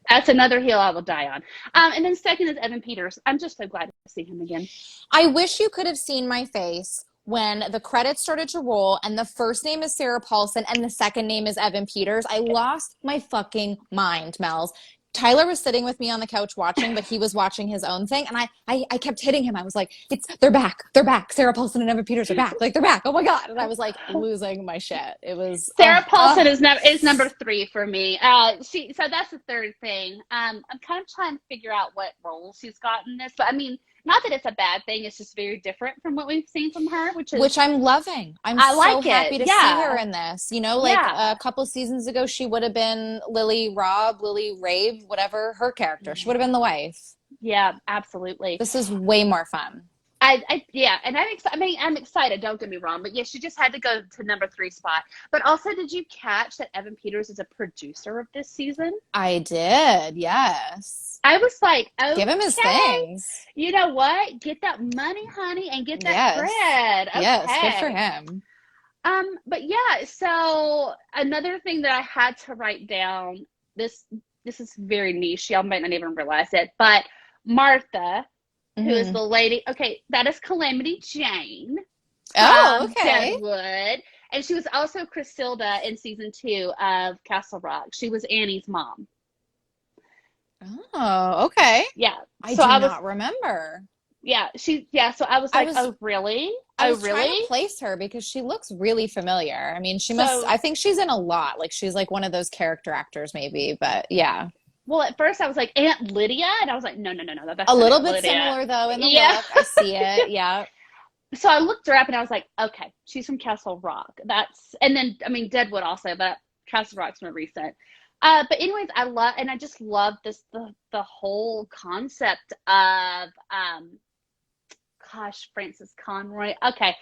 That's another hill I will die on. And then second is Evan Peters. I'm just so glad to see him again. I wish you could have seen my face when the credits started to roll and the first name is Sarah Paulson and the second name is Evan Peters. I lost my fucking mind, Mel's. Tyler was sitting with me on the couch watching, but he was watching his own thing, and I kept hitting him. I was like, they're back. Sarah Paulson and Evan Peters are back. Like, they're back. Oh my God. And I was like losing my shit. It was Sarah Paulson is number 3 for me. So that's the third thing. I'm kind of trying to figure out what role she's got in this, but I mean, not that it's a bad thing. It's just very different from what we've seen from her, which I'm loving. I So like happy it. to see her Yeah, in this. You know, like yeah, a couple seasons ago, she would have been Lily Rave, whatever her character. She would have been the wife. yeah, absolutely. This is way more fun. Yeah, and I'm excited. I mean, I'm excited. Don't get me wrong, but yeah, she just had to go to number 3 spot. But also, did you catch that Evan Peters is a producer of this season? I did, yes. I was like, Give him his okay, things. you know what? Get that money, honey, and get that Yes. bread. Yes, good for Okay. him. But yeah, so another thing that I had to write down, this is very niche. Y'all might not even realize it, but Martha, who is the lady, okay, that is Calamity Jane Oh, from okay. Deadwood. And she was also Chrysilda in season 2 of Castle Rock. She was Annie's mom. Oh, okay. Yeah. I So do I was, not remember. so I was I like, was oh, really? I Oh, was trying really? to place her because she looks really familiar. I mean, So, I think she's in a lot. Like she's like one of those character actors maybe, but yeah. well, at first I was like, Aunt Lydia? And I was like, no, A that's not little Aunt bit Lydia. similar though in the Yeah. look. I see it. Yeah. So I looked her up and I was like, okay, she's from Castle Rock. And then, I mean, Deadwood also, but Castle Rock's more recent. But anyways, I just love the whole concept of, gosh, Francis Conroy. Okay.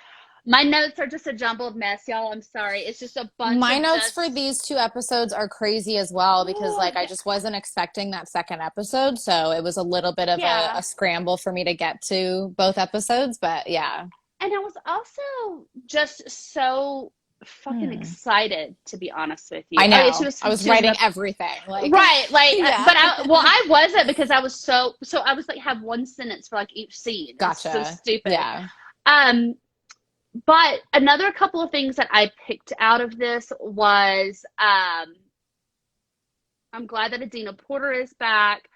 My notes are just a jumbled mess, y'all. I'm sorry. It's just a bunch My of notes just, for these 2 episodes are crazy as well because oh, like I just wasn't expecting that second episode, so it was a little bit of yeah. a scramble for me to get to both episodes, but yeah. And I was also just so fucking Hmm. excited, to be honest with you. I I mean, know. I was she was writing about, everything. Like, right, like, yeah. but I wasn't because I was so I was like, have one sentence for like each scene. It was so Gotcha. stupid. Yeah. Um, but another couple of things that I picked out of this was, I'm glad that Adina Porter is back.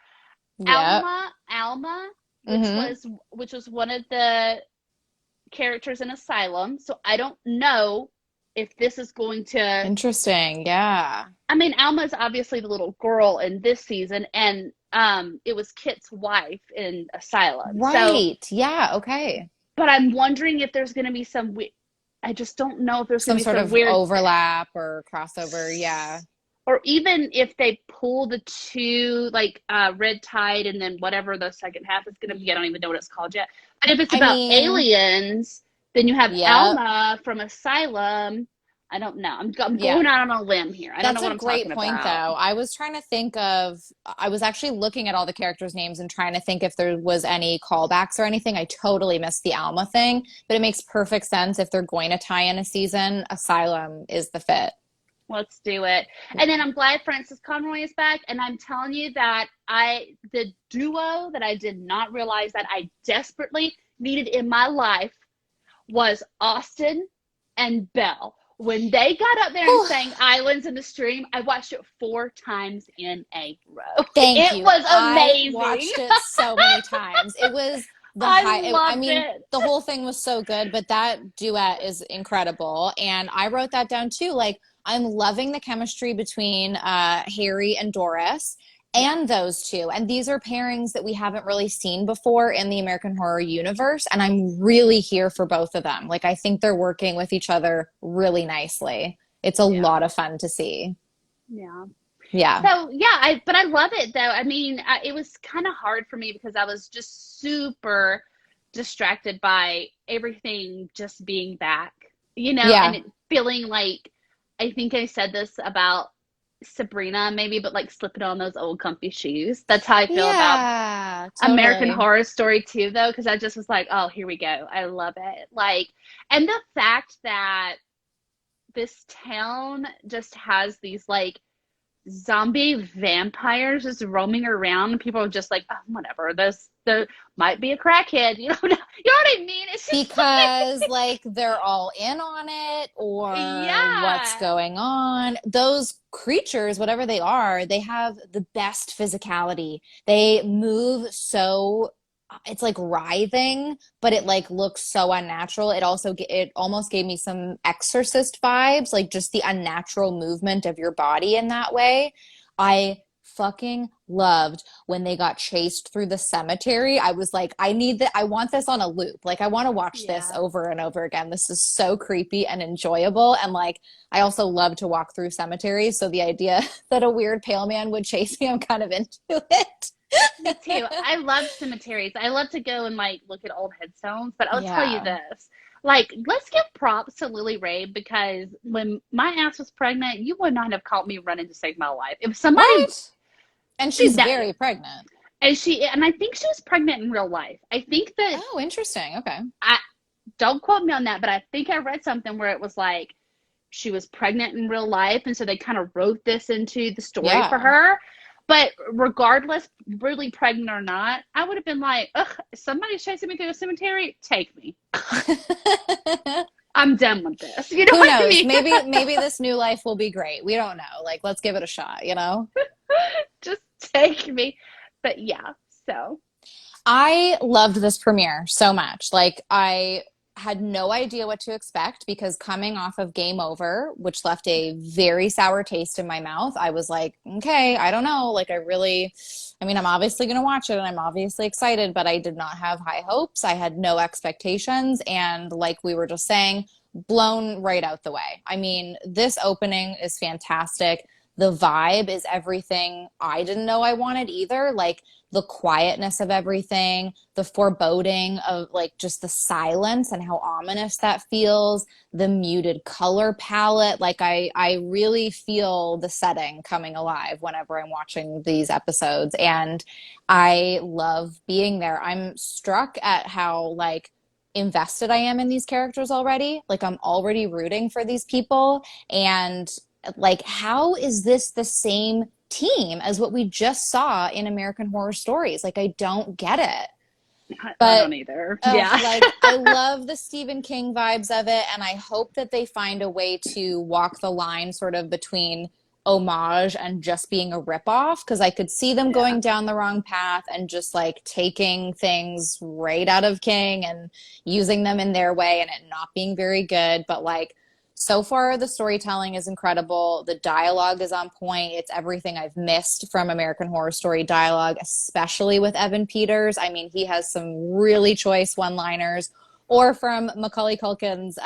Yep. Alma, Mm-hmm. which was one of the characters in Asylum. So I don't know if this is going to. Interesting. Yeah. I mean, Alma is obviously the little girl in this season, and it was Kit's wife in Asylum. So, Right. Yeah. Okay. but I'm wondering if there's going to be I just don't know if there's going Some to be sort some of weird, overlap or crossover. Yeah. or even if they pull the two, like Red Tide and then whatever the second half is going to be. I don't even know what it's called yet. But if it's I about mean, aliens, then you have yeah. Alma from Asylum. I don't know. I'm Yeah. going out on a limb here. I don't know That's what a I'm great talking point, about. though. I was trying to think of, I was actually looking at all the characters' names and trying to think if there was any callbacks or anything. I totally missed the Alma thing, but it makes perfect sense if they're going to tie in a season. Asylum is the fit. Let's do it. And then I'm glad Francis Conroy is back. And I'm telling you that the duo that I did not realize that I desperately needed in my life was Austin and Belle. When they got up there and sang Islands in the Stream, I watched it 4 times in a row. Thank It you. was I amazing. watched it so many times. It was I I loved mean, it. the whole thing was so good, but that duet is incredible. And I wrote that down too. Like, I'm loving the chemistry between Harry and Doris Yeah. and those two. And these are pairings that we haven't really seen before in the American Horror universe. And I'm really here for both of them. Like, I think they're working with each other really nicely. It's a Yeah. lot of fun to see. Yeah. Yeah. So yeah, but I love it though. I mean, it was kind of hard for me because I was just super distracted by everything just being back, and Yeah. it feeling like, I think I said this about Sabrina maybe, but like slipping on those old comfy shoes. That's how I feel about Yeah, American totally. Horror Story too, though, because I just was like, oh, here we go. I love it. Like, and the fact that this town just has these like zombie vampires just roaming around, and people are just like, oh, whatever. There might be a crackhead. You know what I mean? It's just Because like they're all in on it or what's yeah, going on. Those creatures, whatever they are, they have the best physicality. They move so it's like writhing, but it like looks so unnatural. It almost gave me some exorcist vibes, like just the unnatural movement of your body in that way. I fucking loved when they got chased through the cemetery. I was like, I want this on a loop. Like I want to watch this yeah. over and over again. This is so creepy and enjoyable. And like I also love to walk through cemeteries. So the idea that a weird pale man would chase me, I'm kind of into it. Me too. I love cemeteries. I love to go and like look at old headstones, but I'll tell you Yeah. this. Like, let's give props to Lily Ray because when my ass was pregnant, you would not have caught me running to save my life. If somebody Right? And she's that very pregnant. and I think she was pregnant in real life. I think that Oh, interesting. Okay. I don't quote me on that, but I think I read something where it was like she was pregnant in real life, and so they kind of wrote this into the story for Yeah. her. But regardless, really pregnant or not, I would have been like, ugh, somebody's chasing me through a cemetery, take me. I'm done with this. You know Who what I knows? mean? Maybe this new life will be great. We don't know. Like, let's give it a shot, you know? Just take me. But yeah, so I loved this premiere so much. Like, I had no idea what to expect because coming off of Game Over, which left a very sour taste in my mouth, I was like, okay, I don't know. I mean, I'm obviously going to watch it and I'm obviously excited, but I did not have high hopes. I had no expectations. And like we were just saying, blown right out the way. I mean, this opening is fantastic. The vibe is everything I didn't know I wanted either. Like, the quietness of everything, the foreboding of like just the silence and how ominous that feels, the muted color palette. Like I really feel the setting coming alive whenever I'm watching these episodes. And I love being there. I'm struck at how like invested I am in these characters already. Like I'm already rooting for these people. And like, how is this the same team as what we just saw in American Horror Stories? Like, I don't get it. I But don't either. Yeah. like, I love the Stephen King vibes of it, and I hope that they find a way to walk the line sort of between homage and just being a ripoff, because I could see them Yeah. going down the wrong path and just like taking things right out of King and using them in their way and it not being very good. But like, so far, the storytelling is incredible. The dialogue is on point. It's everything I've missed from American Horror Story dialogue, especially with Evan Peters. I mean, he has some really choice one-liners. Or from Macaulay Culkin's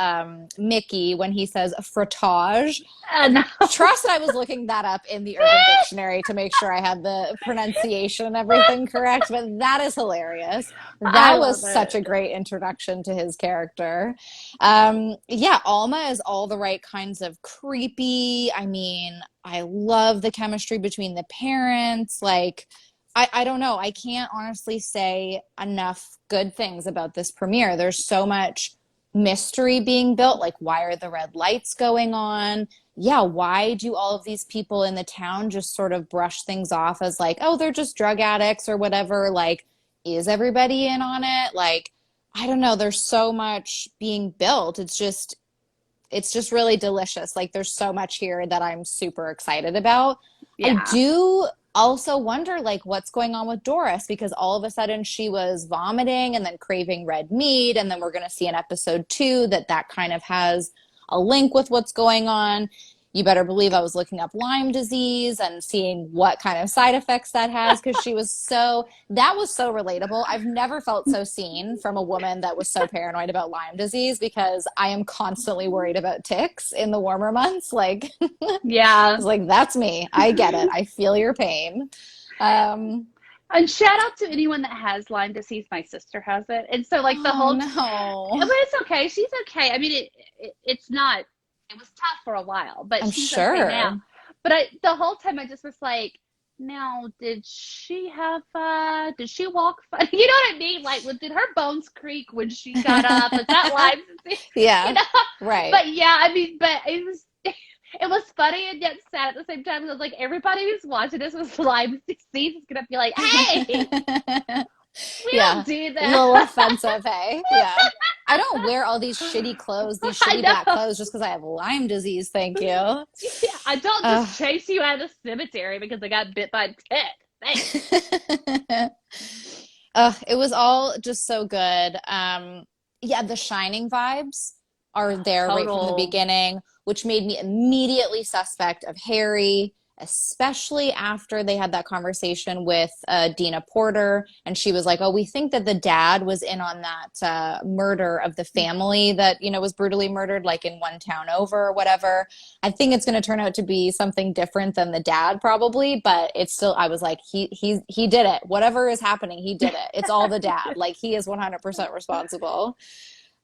Mickey when he says frottage. No. Trust I was looking that up in the Urban Dictionary to make sure I had the pronunciation and everything correct, but that is hilarious. I That love was such it. a great introduction to his character. Yeah, Alma is all the right kinds of creepy. I mean, I love the chemistry between the parents. Like, I don't know. I can't honestly say enough good things about this premiere. There's so much mystery being built. Like, why are the red lights going on? Yeah, why do all of these people in the town just sort of brush things off as like, oh, they're just drug addicts or whatever? Like, is everybody in on it? Like, I don't know. There's so much being built. It's just really delicious. Like there's so much here that I'm super excited about. I Yeah. do also wonder like what's going on with Doris because all of a sudden she was vomiting and then craving red meat and then we're going to see in episode 2 that that kind of has a link with what's going on. You better believe I was looking up Lyme disease and seeing what kind of side effects that has because that was so relatable. I've never felt so seen from a woman that was so paranoid about Lyme disease because I am constantly worried about ticks in the warmer months. Like, I Yeah. was like, that's me. I get it. I feel your pain. Um, And shout out to anyone that has Lyme disease. My sister has it. And so like the oh whole but no. it's okay. She's okay. I mean it's not it was tough for a while, but I'm she's okay now. sure. But the whole time I just was like, now did she walk funny? You know what I mean? Like did her bones creak when she got up? Is that Lyme disease? You Yeah, know? right. But yeah, I mean, but it it was funny and yet sad at the same time. 'Cause I was like, everybody who's watching this with live seats is gonna be like, "Hey, we don't Yeah. do A that." little offensive, hey? Yeah. I don't wear all these shitty clothes, these I shitty black know. clothes just because I have Lyme disease, thank you. Yeah, I don't just Uh, chase you out of the cemetery because I got bit by a tick. Thanks. it was all just so good. Yeah, the Shining vibes are there right from the Total. beginning, which made me immediately suspect of Harry, especially after they had that conversation with Dina Porter, and she was like, "Oh, we think that the dad was in on that murder of the family that was brutally murdered, like in one town over or whatever." I think it's going to turn out to be something different than the dad, probably, but it's still. I was like, he did it. Whatever is happening, he did it. It's all the dad. Like he is 100% responsible.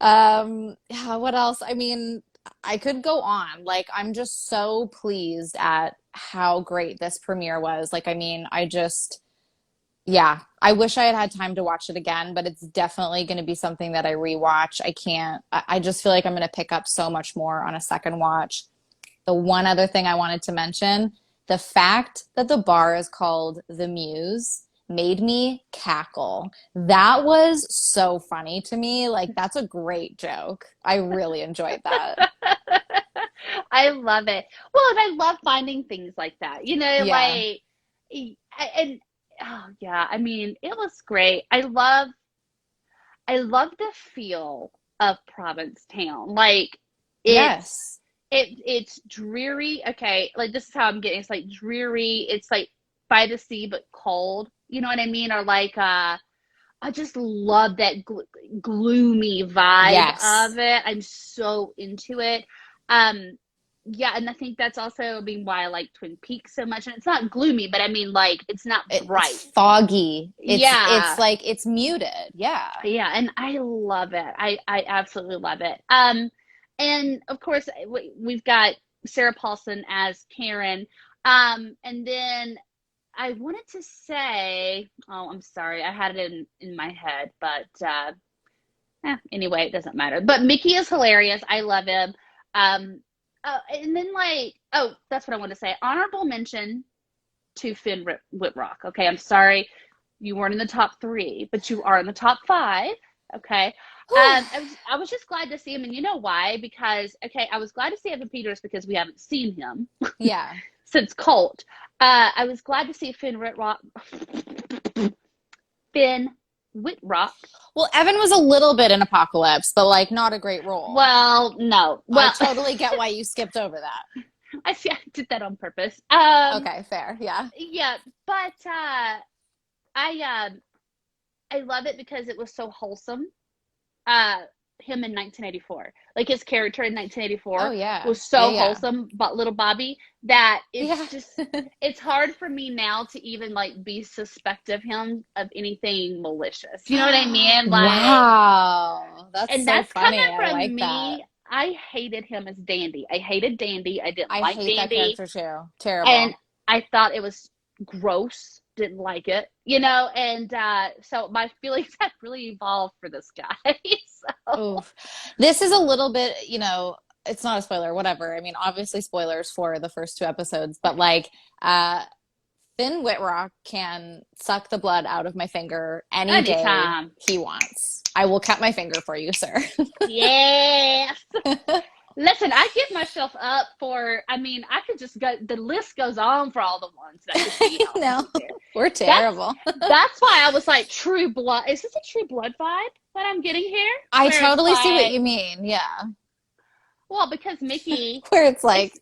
Yeah, what else? I mean, I could go on. Like, I'm just so pleased at how great this premiere was. Like, I mean, yeah, I wish I had had time to watch it again, but it's definitely going to be something that I rewatch. I can't, I just feel like I'm going to pick up so much more on a second watch. The one other thing I wanted to mention, the fact that the bar is called The Muse made me cackle. That was so funny to me. Like, that's a great joke. I really enjoyed that. I love it. Well, and I love finding things like that. Yeah. And oh yeah, I mean, it was great. I love the feel of Provincetown. Like it's Yes. it's dreary. Okay, like this is how I'm getting. It's like dreary. It's like by the sea but cold. You know what I mean? Or like I just love that gloomy vibe Yes. of it. I'm so into it. Um, yeah, and I think that's also why I like Twin Peaks so much. And it's not gloomy, but I mean, like, it's not It's bright. foggy. It's Yeah, like it's muted. Yeah. yeah, and I love it. I absolutely love it. And of course we've got Sarah Paulson as Karen. And then I wanted to say, oh, I'm sorry, I had it in my head, but anyway, it doesn't matter. But Mickey is hilarious. I love him. Um, and then like, oh, that's what I want to say. Honorable mention to Finn Whitrock. Okay, I'm sorry you weren't in the top three, but you are in the top five. Okay. Whew. I was just glad to see him, and you know why? Because okay, I was glad to see Evan Peters because we haven't seen him Yeah. since Colt. I was glad to see Finn Whitrock. Well, Evan was a little bit in Apocalypse, but like not a great role. Well, no. I Well, totally get why you skipped over that. I see. I did that on purpose. Okay, fair. Yeah. Yeah, but I I love it because it was so wholesome. uh Him in 1984, like his character in Oh 1984 yeah. was Yeah, so yeah. wholesome, but little Bobby, that it's Yeah. just it's hard for me now to even like be suspect of him of anything malicious, you know what I mean? Like, Wow. That's and so that's coming funny. I from like that. me. I hated him as Dandy. I hated Dandy. I didn't I like hate that Dandy. character too. And Terrible. I thought it was gross, didn't like it. And so my feelings have really evolved for this guy. So Oof. This is a little bit, it's not a spoiler, whatever. I mean, obviously spoilers for the first two episodes, but like Finn Whitrock can suck the blood out of my finger any day anytime. he wants. I will cut my finger for you, sir. Yes. Listen, I give myself up for, I mean, I could just go, the list goes on for all the ones that I could be on No, there. we're That's terrible. that's why I was like, True Blood. Is this a True Blood vibe that I'm getting here? I Where it's totally see what like, you mean. Yeah. well, because Mickey, Where it's it's, like,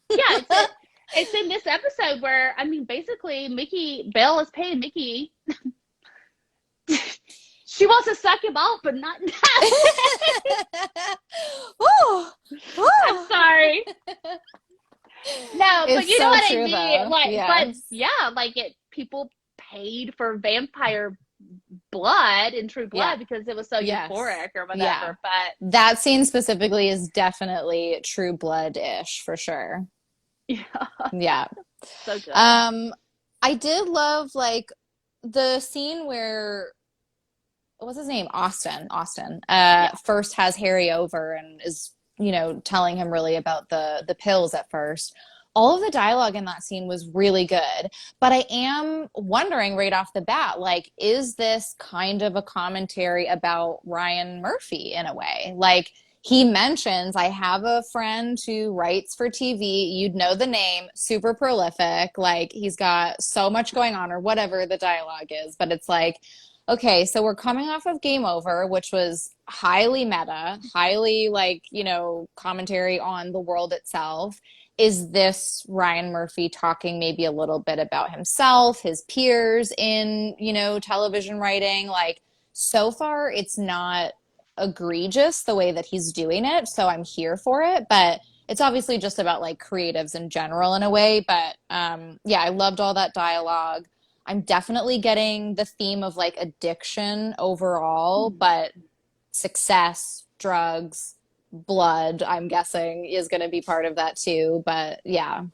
yeah, it's in this episode where, I mean, basically, Belle is paying Mickey. She wants to suck him off, but not now. oh, I'm oh. sorry. No, but It's you know so what I true mean. though. Like, but Yes. yeah, like people paid for vampire blood in True Yeah. Blood because it was so Yes. euphoric or Yeah. whatever. But That scene specifically is definitely True Blood-ish for sure. yeah, Yeah. so good. Um, I did love like the scene where what's his name? Austin. Yeah, First has Harry over and is telling him really about the pills at first. All of the dialogue in that scene was really good. But I am wondering right off the bat, like, is this kind of a commentary about Ryan Murphy in a way? Like, he mentions, I have a friend who writes for TV. You'd know the name, super prolific. Like, he's got so much going on, or whatever the dialogue is. But it's like, okay, so we're coming off of Game Over, which was highly meta, highly like, commentary on the world itself. Is this Ryan Murphy talking maybe a little bit about himself, his peers in, television writing? Like, so far, it's not egregious the way that he's doing it, so I'm here for it. But it's obviously just about like creatives in general in a way. But yeah, I loved all that dialogue. I'm definitely getting the theme of like addiction overall, but success, drugs, blood, I'm guessing, is going to be part of that too. But yeah.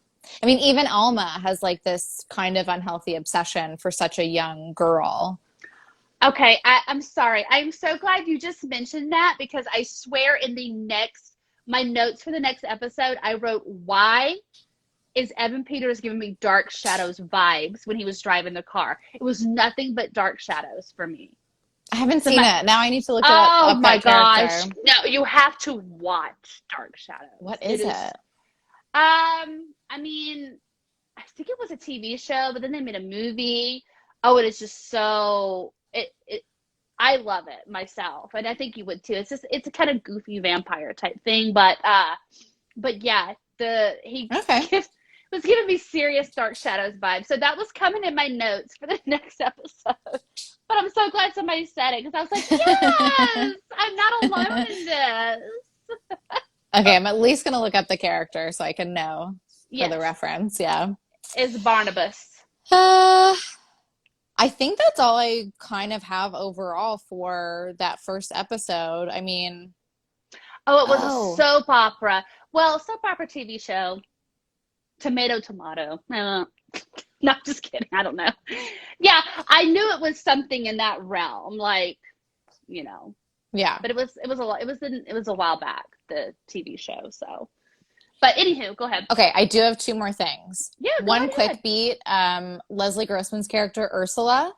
I mean, even Alma has like this kind of unhealthy obsession for such a young girl. Okay, I'm sorry. I'm so glad you just mentioned that because I swear in my notes for the next episode, I wrote, why is Evan Peters giving me Dark Shadows vibes when he was driving the car? It was nothing but Dark Shadows for me. I haven't So seen it. Now I need to look it oh up my that gosh. character. No, you have to watch Dark Shadows. What is it? I mean, I think it was a TV show, but then they made a movie. Oh, it is just so I love it myself, and I think you would too. It's a kind of goofy vampire type thing, but yeah, he Okay. was giving me serious Dark Shadows vibes. So that was coming in my notes for the next episode. But I'm so glad somebody said it because I was like, yes, I'm not alone in this. Okay, I'm at least going to look up the character so I can know for the Yes, reference. Yeah. is Barnabas. Uh, I think that's all I kind of have overall for that first episode. I mean, Oh, it was a oh, soap opera. Well, soap opera TV show. Tomato, tomato. No, just kidding. I don't know. Yeah, I knew it was something in that realm, like, you know. yeah. But it was a while back, the TV show. So, but anywho, go ahead. Okay, I do have two more things. Yeah, go One right ahead. quick beat, Leslie Grossman's character, Ursula.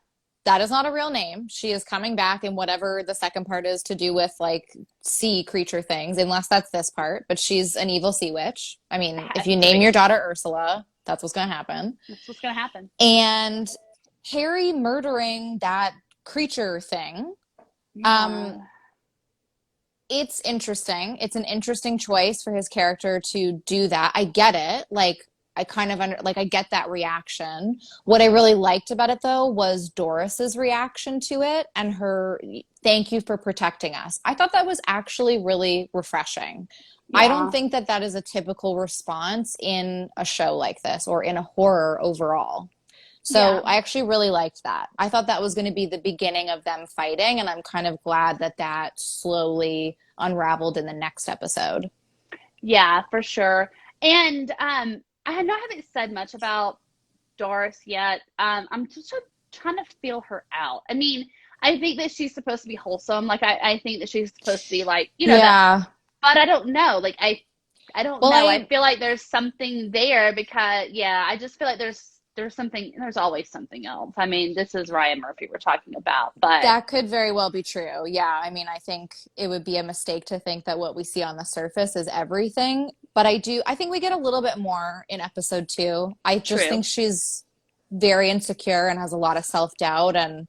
That is not a real name. She is coming back in whatever the second part is to do with like sea creature things, unless that's this part. But she's an evil sea witch. I It mean, if has you to name be. your daughter Ursula, that's what's going to happen. That's what's gonna happen. And Harry murdering that creature thing. Um, Yeah. it's interesting. It's an interesting choice for his character to do that. I get it. Like I kind of I get that reaction. What I really liked about it though was Doris's reaction to it and her thank you for protecting us. I thought that was actually really refreshing. I don't Yeah. think that that is a typical response in a show like this or in a horror overall. So Yeah. I actually really liked that. I thought that was going to be the beginning of them fighting, and I'm kind of glad that that slowly unraveled in the next episode. Yeah, for sure. And I know I haven't said much about Doris yet. I'm just trying to feel her out. I mean, I think that she's supposed to be wholesome. Like I think that she's supposed to be like, that, Yeah. but I don't know. Like I don't Well, know. I I feel like there's something there because yeah, I just feel like there's always something else. I mean, this is Ryan Murphy we're talking about, but that could very well be true. Yeah. I mean, I think it would be a mistake to think that what we see on the surface is everything. But I think we get a little bit more in episode two. I just true. think she's very insecure and has a lot of self-doubt. And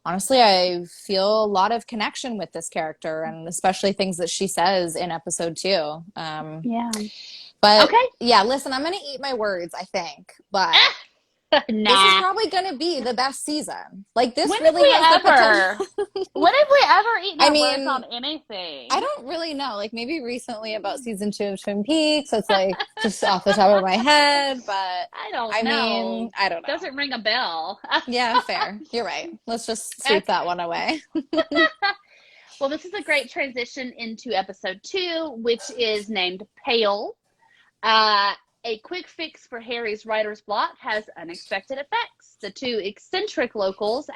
honestly, I feel a lot of connection with this character and especially things that she says in episode two. Yeah. But Okay. yeah, listen, I'm going to eat my words, I think. But this is Nah. probably going to be the best season. Like, this When have really we has the ever? potential. When have we ever eaten I our words mean, on I anything? don't really know. Like, maybe recently about season two of Twin Peaks. It's like just off the top of my head. But I don't I mean, know. I don't know. Doesn't ring a bell. Yeah, fair. You're right. Let's just sweep that Okay. one away. Well, this is a great transition into episode two, which is named Pale. Uh, a quick fix for Harry's writer's block has unexpected effects. Two eccentric locals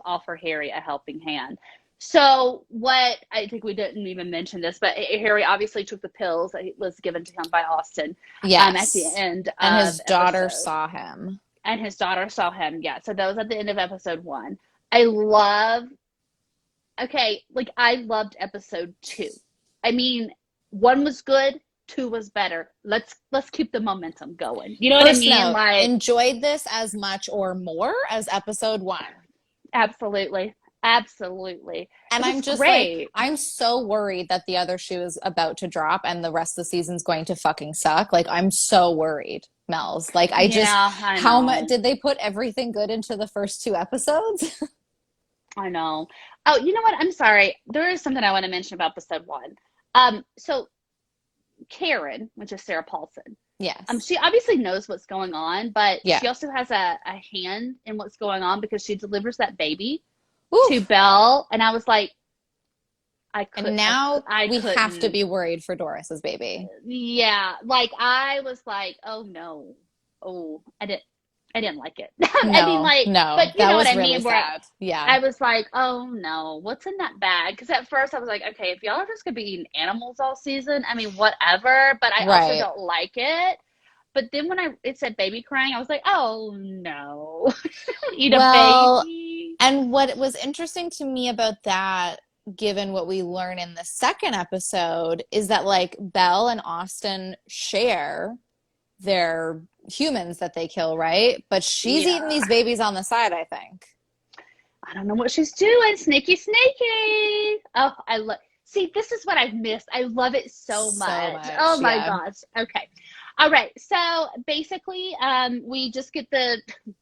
offer Harry a helping hand. So what I think we didn't even mention this, but Harry obviously took the pills that was given to him by Austin at the Yes. end And of his daughter episode, saw him. and his daughter saw him. Yeah, so that was at the end of episode one. I love. Okay, like I loved episode two. I mean, one was good, two was better. Let's keep the momentum going. You know what I First mean? note, Like enjoyed this as much or more as episode one. absolutely, absolutely. And It was I'm just like, great. I'm so worried that the other shoe is about to drop and the rest of the season's going to fucking suck. Like, I'm so worried, Mel's. Like, I just, Yeah, I how much know. did they put everything good into the first two episodes? I know. Oh, you know what? I'm sorry. There is something I want to mention about episode one. So Karen, which is Sarah Paulson, Yes. she obviously knows what's going on, but Yeah. she also has a hand in what's going on because she delivers that baby to Oof. Belle, and I was like, And now I we have to couldn't. be worried for Doris's baby. Yeah, like I was like, oh no, oh, I didn't like it. I mean, No, like, no, but you that know what was I really mean, where sad. Yeah. I was like, oh no, what's in that bag? Because at first I was like, okay, if y'all are just gonna be eating animals all season, I mean, whatever. But I also Right. don't like it. But then when it said baby crying, I was like, oh no, eat a Well, baby. and what was interesting to me about that, given what we learn in the second episode, is that like Belle and Austin share their humans that they kill, right? But she's eating Yeah, these babies on the side, I think. I don't know what she's doing. Sneaky, sneaky. Oh, I love. See, this is what I've missed. I love it so So much. Oh much, my yeah. gosh. Okay. All right. So basically, we just get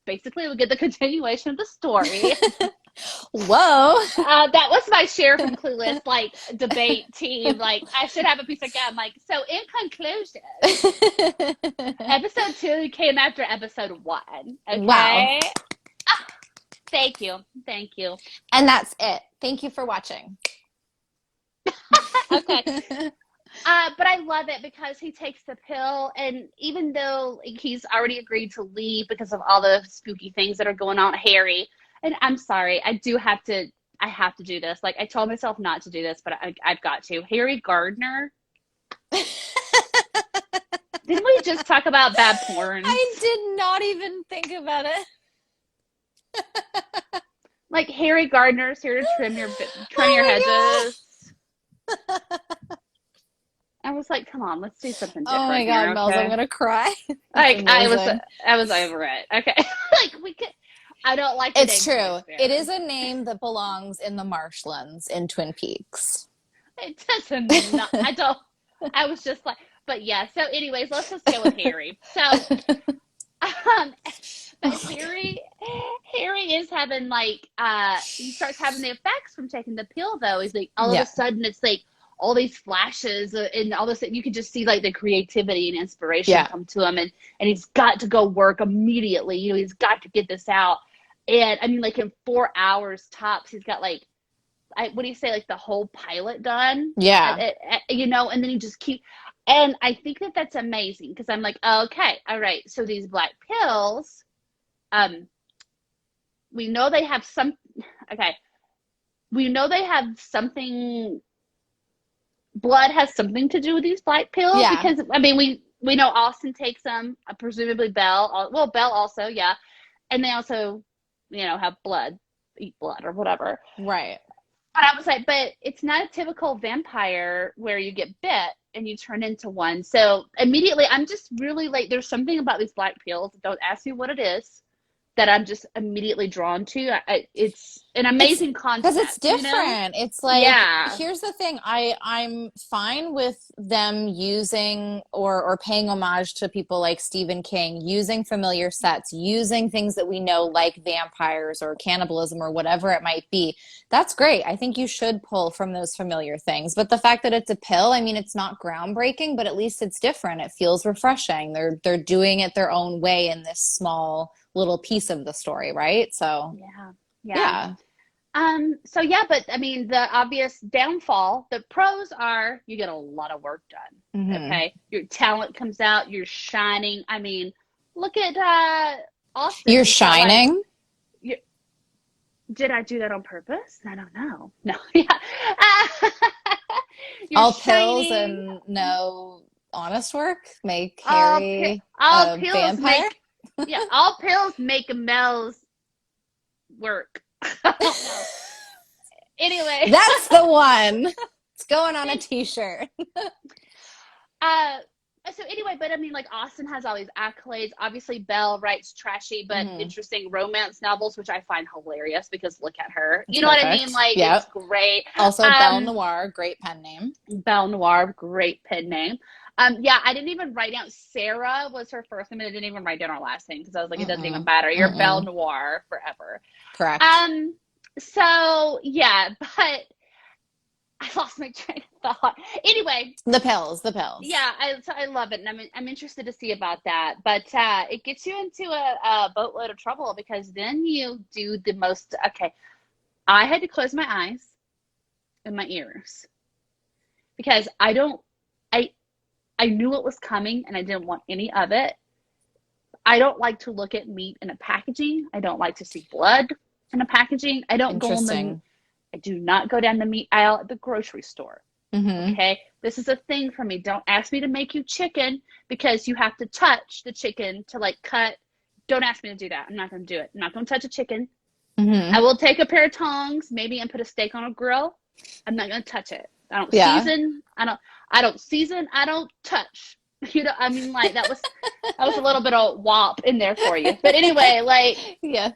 basically we get the continuation of the story. Whoa. That was my share from Clueless, like debate team. Like I should have a piece of gum. Like so. In conclusion, episode two came after episode one. Wow. Okay. Thank you. Thank you. And that's it. Thank you for watching. Okay. But I love it because he takes the pill, and even though he's already agreed to leave because of all the spooky things that are going on, Harry, and I'm sorry, I have to do this. Like I told myself not to do this, but I've got to. Harry Gardner. Didn't we just talk about bad porns? I did not even think about it. Like Harry Gardner's here to trim your Oh hedges. I was like, come on, let's do something my God. Oh my different God, here, Mel's, I'm okay? gonna cry. That's Like amazing. I was over it. Okay, like we could. I don't like the It's name Cody true. It is Fern. a name that belongs in the marshlands in Twin Peaks. It doesn't. Not, I don't. I was just like, but yeah. So, anyways, let's just go with Harry. So, um, but Oh my God. Harry is having like he starts having the effects from taking the pill though. He's like all of a Yeah. sudden it's like all these flashes and all this you can just see like the creativity and inspiration Yeah. come to him and he's got to go work immediately. You know, he's got to get this out. And I mean like in 4 hours tops, he's got like what do you say like the whole pilot done. Yeah. You know, and then he just keep and I think that that's amazing because I'm like, okay, all right, so these black pills um we know they have some okay we know they have something blood has something to do with these black pills Yeah. because I mean we know Austin takes them presumably Belle well Belle also yeah and they also you know have blood eat blood or whatever Right. but I was like but it's not a typical vampire where you get bit and you turn into one so immediately I'm just really like there's something about these black pills don't ask me what it is that I'm just immediately drawn to. It's an It's amazing because it's concept, you know? different. It's like, Yeah. here's the thing. I'm fine with them using or paying homage to people like Stephen King, using familiar sets, using things that we know like vampires or cannibalism or whatever it might be. That's great. I think you should pull from those familiar things. But the fact that it's a pill, I mean, it's not groundbreaking, but at least it's different. It feels refreshing. They're doing it their own way in this small little piece of the story, right? So, Yeah. Yeah. yeah. So yeah, but I mean the obvious downfall, the pros are you get a lot of work done. Hmm. Okay. Your talent comes out, you're shining. I mean, look at Austin. You're He's got like shining. you Did I do that on purpose? I don't know. No, yeah. Uh, you're All pills shining. and no honest work make Harry All a pills vampire? make, yeah, all pills make Mel's work. I don't know. Anyway, That's the one. It's going on a t-shirt. uh, so anyway, but I mean, like Austin has all these accolades. Obviously, Belle writes trashy but Hmm. interesting romance novels, which I find hilarious because look at her. It's You know what I mean? perfect. Like it's Yep. great. Also, Belle Um, Noir, great pen name. Belle Noir, great pen name. Yeah, I didn't even write down Sarah was her first name, and I didn't even write down her last name because I was like, it doesn't even Mm-mm. matter. You're Belle Mm-mm. Noir forever. Correct. Um, so yeah, but I lost my train of thought. Anyway, The pills, the pills. yeah, I love it, and I'm interested to see about that. But it gets you into a boatload of trouble because then you do the most. Okay, I had to close my eyes and my ears because I I knew it was coming and I didn't want any of it. I don't like to look at meat in a packaging. I don't like to see blood in a packaging. Interesting. I do not go down the meat aisle at the grocery store. Mm-hmm. Okay. This is a thing for me. Don't ask me to make you chicken because you have to touch the chicken to like cut. Don't ask me to do that. I'm not going to do it. I'm not going to touch a chicken. I Mm-hmm. will take a pair of tongs, maybe, and put a steak on a grill. I'm not going to touch it. I don't Yeah. season. I don't season. I don't touch. You know, I mean, like that was a little bit of wop in there for you. But anyway, like, Yes.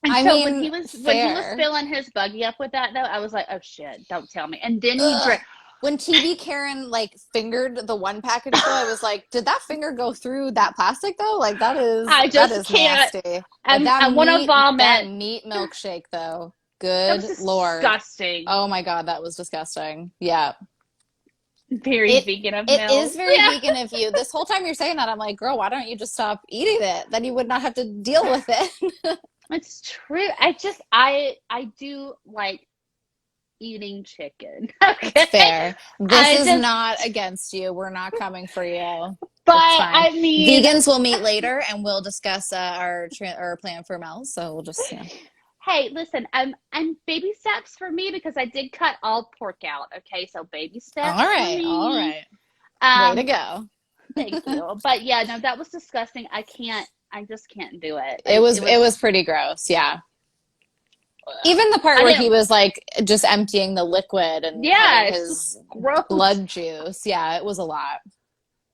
and I so mean, when he was fair. filling his buggy up with that though, I was like, oh shit, don't tell me. And then he Ugh. drank. When TV Karen like fingered the one package though, I was like, did that finger go through that plastic though? Like I that just is can't. nasty. But I want to that vomit. meat milkshake though, That was good Lord. disgusting. Oh my God, that was disgusting. Yeah. Very It vegan of it is Mills. very Yeah, vegan of you. This whole time you're saying that, I'm like, girl, why don't you just stop eating it? Then you would not have to deal with it. it's true. I do like eating chicken. It's Okay, fair. This I is just. not against you. We're not coming for you. But It's fine. I mean, Vegans will meet later and we'll discuss our plan for Mel. So we'll just, hey, listen, I'm baby steps for me because I did cut all pork out. Okay, so baby all steps for right, all me. right. Way to Um, go. thank you. But yeah, no, that was disgusting. I can't. I just can't do it. It It was. was pretty gross. Yeah. Even the part I where he didn't. was like just emptying the liquid and Yeah, having it's just his gross. blood juice. Yeah, it was a lot.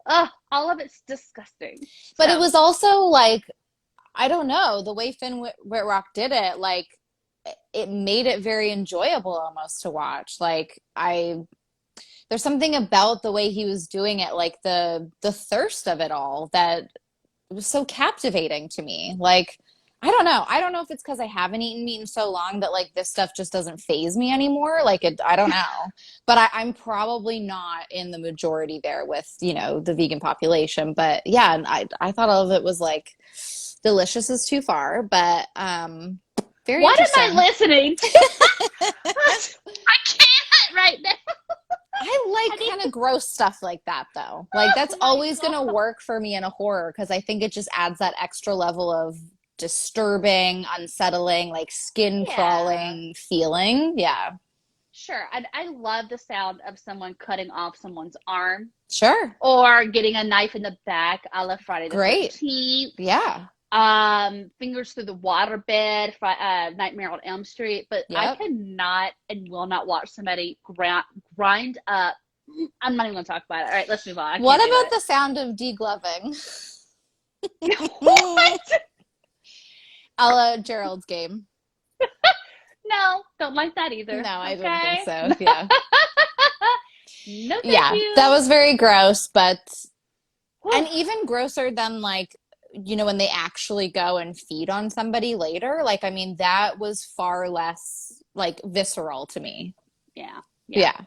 Ugh, all of it's disgusting. But it So was also like, I don't know, the way Finn Whitrock did it, like it made it very enjoyable almost to watch. Like there's something about the way he was doing it, like the thirst of it all that was so captivating to me. Like I don't know. I don't know if it's because I haven't eaten meat in so long that like this stuff just doesn't phase me anymore. Like I don't know. But I'm probably not in the majority there with, the vegan population. But yeah, and I thought all of it was like delicious is too far, but very what am I interesting. listening to? I can't right now. I I like need. kind of gross stuff like that though. Like that's Oh my always going to god. work for me in a horror because I think it just adds that extra level of disturbing, unsettling, like skin Yeah. crawling feeling. Yeah. Sure. I love the sound of someone cutting off someone's arm Sure. or getting a knife in the back, a la Friday the Great. 13th. Yeah. Fingers through the waterbed, Nightmare on Elm Street. But I Yep. cannot and will not watch somebody grind up. I'm not even going to talk about it. All right, let's move on. I What can't do about the sound of degloving? it. What? A la Gerald's game. No, don't like that either. No, I didn't think Okay. so. Yeah. No, thank Yeah. That you. was very gross, but Whew. and even grosser than like, when they actually go and feed on somebody later. Like, I mean, that was far less like visceral to me. Yeah. Yeah. Yeah.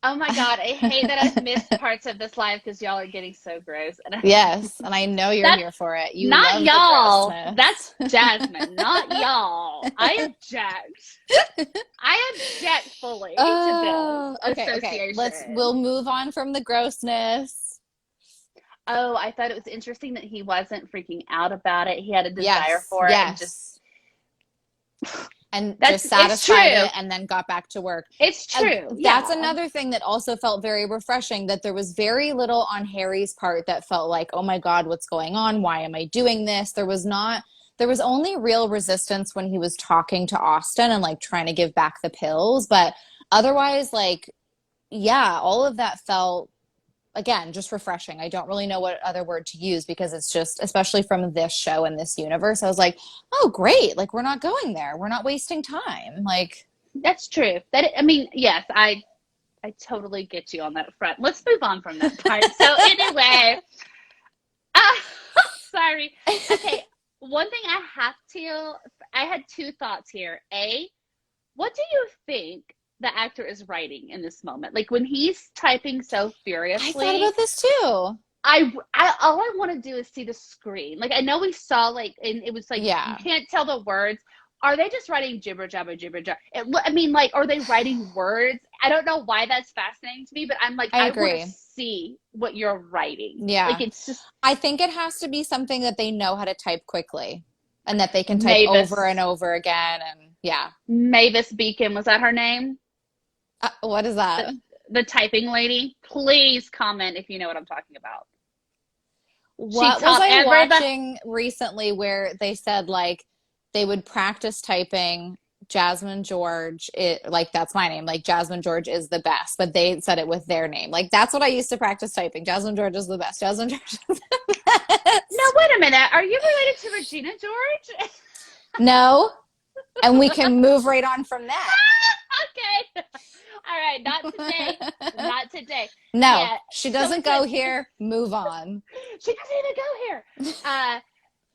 Oh my God, I hate that I've missed parts of this live because y'all are getting so gross. And Yes. And I know you're that's here for it. You not love the y'all. grossness. That's Jasmine, not y'all. I object. I object fully to Oh, this okay. Okay. association. We'll move on from the grossness. Oh, I thought it was interesting that he wasn't freaking out about it. He had a desire Yes, for it and just yes. And just it's satisfied true. it and then got back to work. It's true. That's Yeah. another thing that also felt very refreshing, that there was very little on Harry's part that felt like, oh my God, what's going on? Why am I doing this? There was only real resistance when he was talking to Austin and like trying to give back the pills. But otherwise, like, yeah, all of that felt, again, just refreshing. I don't really know what other word to use because it's just, especially from this show and this universe, I was like, oh, great. Like, we're not going there. We're not wasting time. Like, That's true. I mean, yes, I totally get you on that front. Let's move on from that part. So anyway, uh, sorry. Okay, one thing I had two thoughts here. A, what do you think the actor is writing in this moment? Like when he's typing so I thought furiously, about this too. I all I want to do is see the screen. Like I know we saw like, and it was like you Yeah, can't tell the words. Are they just writing jibber jabber jibber jabber? I mean, like, are they writing words? I don't know why that's fascinating to me, but I'm like, I I want to agree. see what you're writing. Like, Yeah. it's just I think it has to be something that they know how to type quickly and that they can type over and Mavis. over again. And yeah. Mavis Beacon, was that her name? What is The that? the typing lady. Please comment if you know what I'm talking about. She What was taught I everybody. watching recently where they said like they would practice typing Jasmine George, like that's my name, like Jasmine George is the best, but they said it with their name. Like that's what I used to practice typing. Jasmine George is the best. Jasmine George is the No, best. wait a minute. Are you related to Regina George? No, and we can move right on from that. Okay. All right. Not today. Not today. No, Yeah. she So doesn't it's a. go here. Move on. She doesn't even go here. Uh,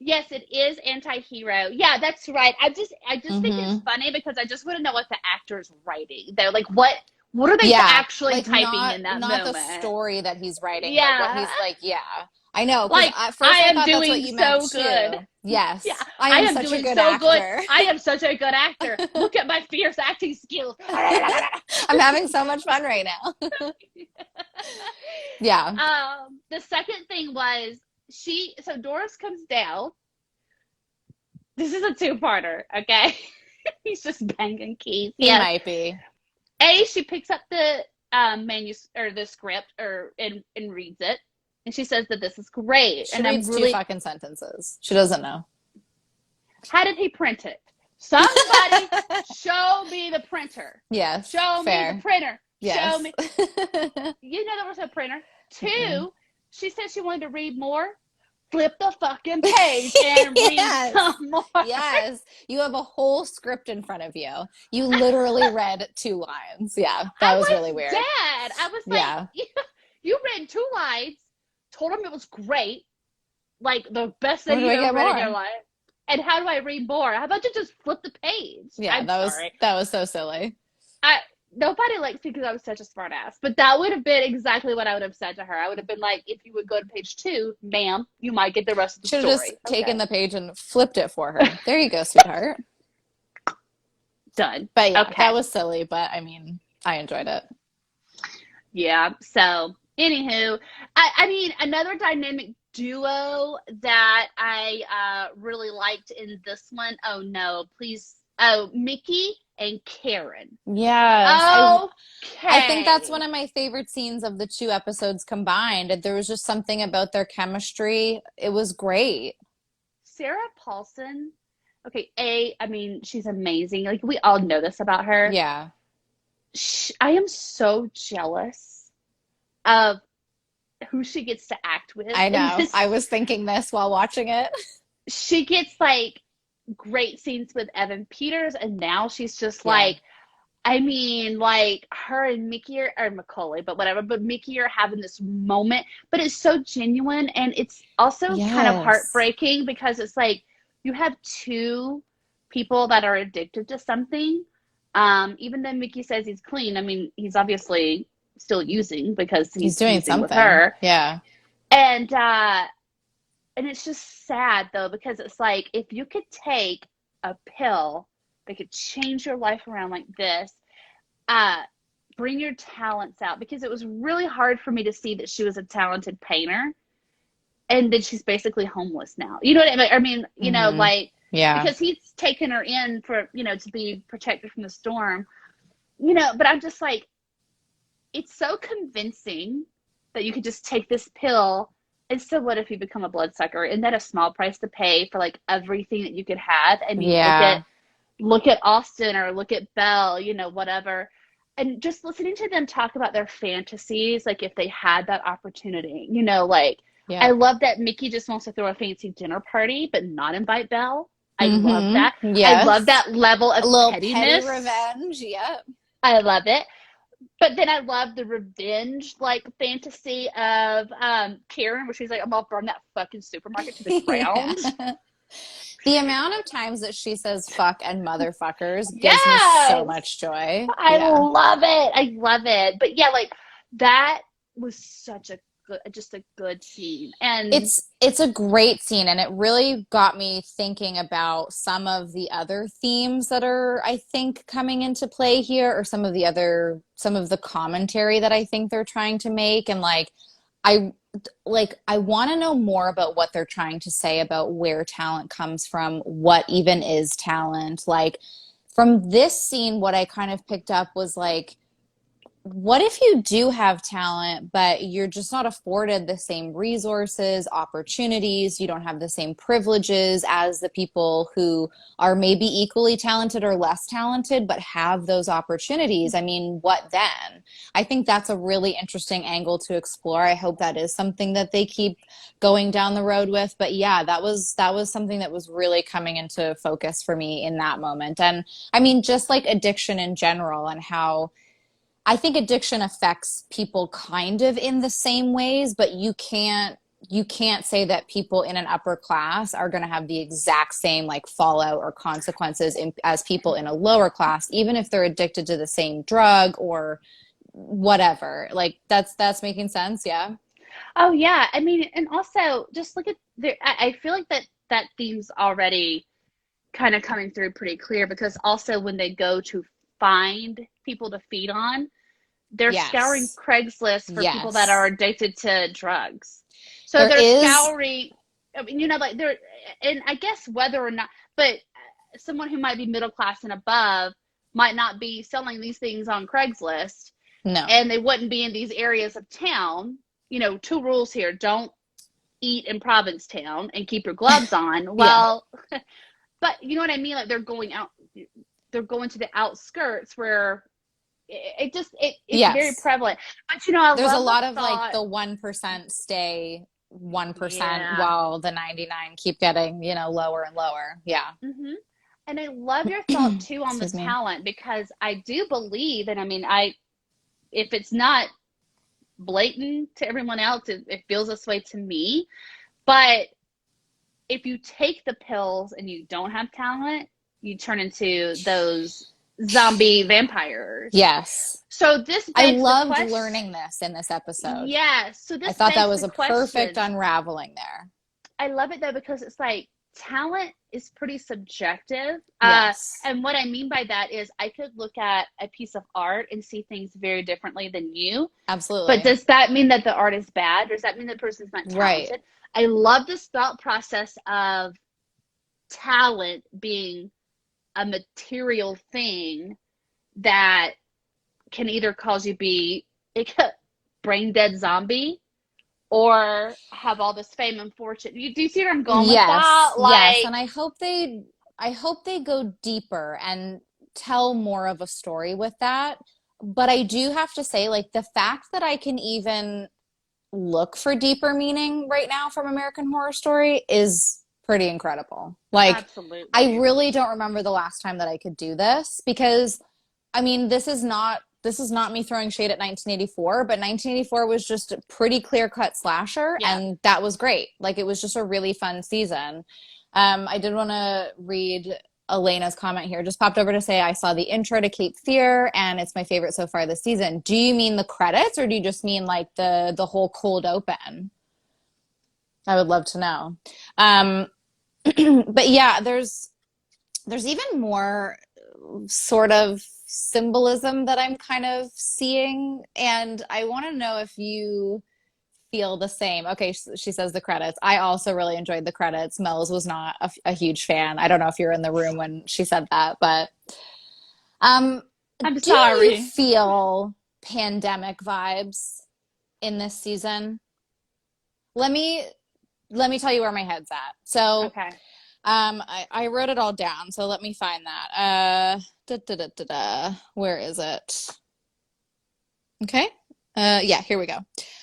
yes, it is anti-hero. Yeah, that's right. I just think it's Hmm. funny because I just want to know what the actor's writing. They're like, what are they Yeah, actually like typing not in that not the moment? story that he's writing, but what Yeah. he's like, yeah. I know, because Like at first I I am thought that's what doing you meant so good. too. Yeah, Yes, I I am am such a doing good so good. actor. I am such a good actor. Look at my fierce acting skills. I'm having so much fun right now. Yeah. The second thing was so Doris comes down. This is a two-parter, okay? He's just banging keys. He Yes. might be. She picks up the or the script and reads it, and she says that this is great. She And I'm reads two really, fucking sentences. She doesn't know. how did he print it? Somebody show me the printer. Yes, Show me the fair. printer. Show Yes. me. You know there was a printer. Mm-mm. Two, she said she wanted to read more. Flip the fucking page and read Yes. some more. Yes. You have a whole script in front of you. You literally read two lines. Yeah, that I was really was weird. dead. I was like, Yeah. you read two lines, told him it was great, like the best Where thing do you've I ever get read in your more? life. And how do I read more? How about you just flip the page? Yeah, I'm sorry. that was so silly. I Nobody likes me because I was such a smart ass. But that would have been exactly what I would have said to her. I would have been like, if you would go to page two, ma'am, you might get the rest of the Should have just story. taken Okay. the page and flipped it for her. There you go, sweetheart. Done. But yeah, Okay. that was silly, but I mean, I enjoyed it. Yeah. So, anywho, I mean, another dynamic duo that I really liked in this one. Oh no, please. Oh, Mickey and Karen. Yes, I think that's one Okay. of my favorite scenes of the two episodes combined. There was just something about their chemistry. It was great. Sarah Paulson. Okay, I mean, she's amazing. Like we all know this about her. Yeah, I am so jealous of who she gets to act with I in know. this. I was thinking this while watching it. She gets like great scenes with Evan Peters, and now she's just Yeah. like, I mean, like her and Mickey or Macaulay, but whatever. But Mickey are having this moment, but it's so genuine, and it's also kind of Yes. heartbreaking because it's like you have two people that are addicted to something. Even though Mickey says he's clean, I mean, he's obviously still using because He's he's doing using with something. her, Yeah. and uh, and it's just sad though because it's like if you could take a pill that could change your life around like this, uh bring your talents out because it was really hard for me to see that she was a talented painter and then she's basically homeless now. You know what I mean? I mean, Mm-hmm. like, Yeah. because he's taken her in for, to be protected from the storm, but I'm just like, it's so convincing that you could just take this pill. And so what if you become a bloodsucker? Isn't that a small price to pay for like everything that you could have? I mean, Yeah. look at Austin or look at Belle, whatever. And just listening to them talk about their fantasies, like if they had that opportunity, like I Yeah. love that Mickey just wants to throw a fancy dinner party, but not invite Belle. I love that. Mm-hmm. I love Yes. that level A of little petty pettiness. revenge. Yep. I love it. But then I love the revenge like fantasy of Karen, where she's like, I'm gonna burn that fucking supermarket to the Yeah. ground. The amount of times that she says fuck and motherfuckers gives me so Yes. much joy. I Yeah. love it. I love it. But yeah, like that was such a good, just a good scene. And It's a great scene, and it really got me thinking about some of the other themes that are, I think, coming into play here, or some of the commentary that I think they're trying to make. And I I want to know more about what they're trying to say about where talent comes from, what even is talent. Like from this scene, what I kind of picked up was like, what if you do have talent, but you're just not afforded the same resources, opportunities, you don't have the same privileges as the people who are maybe equally talented or less talented, but have those opportunities? I mean, what then? I think that's a really interesting angle to explore. I hope that is something that they keep going down the road with. But yeah, that was something that was really coming into focus for me in that moment. And I mean, just like addiction in general, and how I think addiction affects people kind of in the same ways, but you can't say that people in an upper class are going to have the exact same like fallout or consequences as people in a lower class, even if they're addicted to the same drug or whatever. Like that's making sense, yeah. oh yeah, I mean, and also just look at there. I feel like that theme's already kind of coming through pretty clear because also when they go to find people to feed on, they're scouring Yes. Craigslist for people that are Yes. addicted to drugs. So There they're is scouring, I mean, like they're, and I guess whether or not, but someone who might be middle class and above might not be selling these things on Craigslist no. and they wouldn't be in these areas of town. Two rules here: don't eat in Provincetown and keep your gloves on. Yeah. Well, but you know what I mean? Like they're going to the outskirts where it's very Yes. prevalent. But I There's a love the lot of like thought. the 1% stay 1% Yeah. while the 99 keep getting, lower and lower. Yeah. Hmm. And I love your thought too on the Excuse me. talent because I do believe, and I mean, if it's not blatant to everyone else, it feels this way to me. But if you take the pills and you don't have talent, you turn into those zombie vampires. Yes. So this I begs the loved question. learning this in this episode. Yes. So I this thought that begs was the a perfect question. unraveling there. I love it though because it's like talent is pretty subjective. Yes. And what I mean by that is I could look at a piece of art and see things very differently than you. But Absolutely. does that mean that the art is bad? Does that mean the person's not Right. talented? I love this thought process of talent being a material thing that can either cause you be a brain dead zombie or have all this fame and fortune. Do you see where I'm going with that? Yes. Yes. Like, And I hope they go deeper and tell more of a story with that. But I do have to say, like, the fact that I can even look for deeper meaning right now from American Horror Story is pretty incredible. Like, I absolutely. really don't remember the last time that I could do this because I mean, this is not me throwing shade at 1984, but 1984 was just a pretty clear-cut slasher, Yeah. and that was great. Like it was just a really fun season. I did want to read Elena's comment here. Just popped over to say I saw the intro to Cape Fear, and it's my favorite so far this season. Do you mean the credits, or do you just mean like the whole cold open? I would love to know. Um, but yeah, there's even more sort of symbolism that I'm kind of seeing, and I want to know if you feel the same. Okay, she says the credits. I also really enjoyed the credits. Mel's was not a huge fan. I don't know if you were in the room when she said that, but um, I'm do you sorry. feel pandemic vibes in this season? Let me let me tell you where my head's at. So, Okay. I wrote it all down, so let me find that. Where is it? Okay. Yeah, here we go.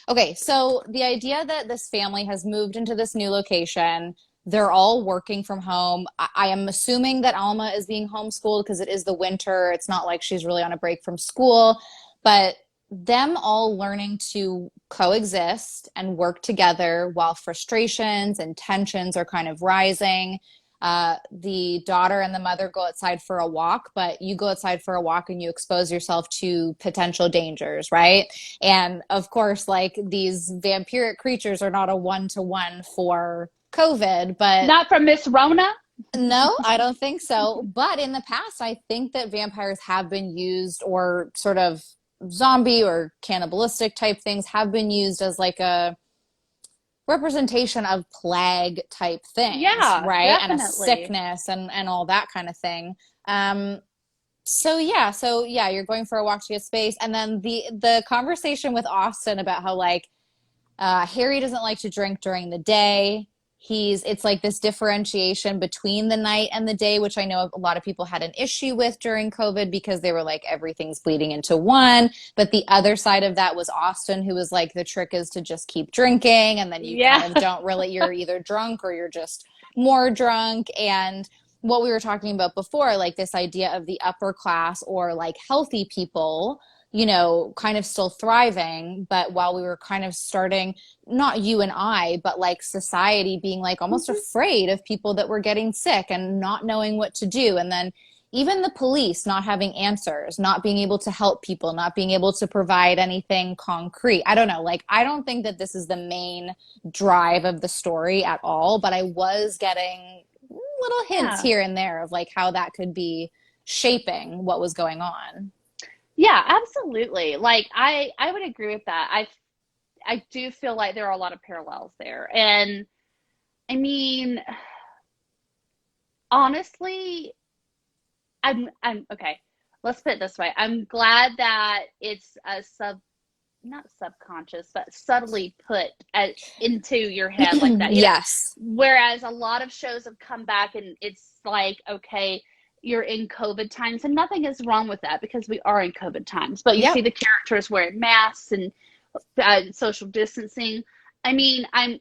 Okay, so the idea that this family has moved into this new location, they're all working from home. I am assuming that Alma is being homeschooled because it is the winter. It's not like she's really on a break from school, but them all learning to coexist and work together while frustrations and tensions are kind of rising. The daughter and the mother go outside for a walk, but you go outside for a walk and you expose yourself to potential dangers, right? And of course, like these vampiric creatures are not a one-to-one for COVID, but Not from Miss Rona. no, I don't think so. But in the past, I think that vampires have been used, or sort of zombie or cannibalistic type things have been used as like a representation of plague type things, Yeah, right? And a definitely. sickness and all that kind of thing. Um, so yeah, you're going for a walk to get space, and then the conversation with Austin about how like Harry doesn't like to drink during the day. It's like this differentiation between the night and the day, which I know a lot of people had an issue with during COVID because they were like, everything's bleeding into one. But the other side of that was Austin, who was like, the trick is to just keep drinking. And then you kind Yeah. of don't really, you're either drunk or you're just more drunk. And what we were talking about before, like this idea of the upper class or like healthy people, kind of still thriving. But while we were kind of starting, not you and I, but like society being like almost Mhm. afraid of people that were getting sick and not knowing what to do. And then even the police not having answers, not being able to help people, not being able to provide anything concrete. I don't know. Like, I don't think that this is the main drive of the story at all, but I was getting little hints Yeah. here and there of like how that could be shaping what was going on. Yeah, absolutely. Like I would agree with that. I do feel like there are a lot of parallels there. And I mean, honestly, I'm okay. Let's put it this way. I'm glad that it's a not subconscious, but subtly put into your head like that. Yes. Whereas a lot of shows have come back and it's like, okay, you're in COVID times, and nothing is wrong with that because we are in COVID times. But you see Yep. the characters wearing masks and social distancing. I mean, I'm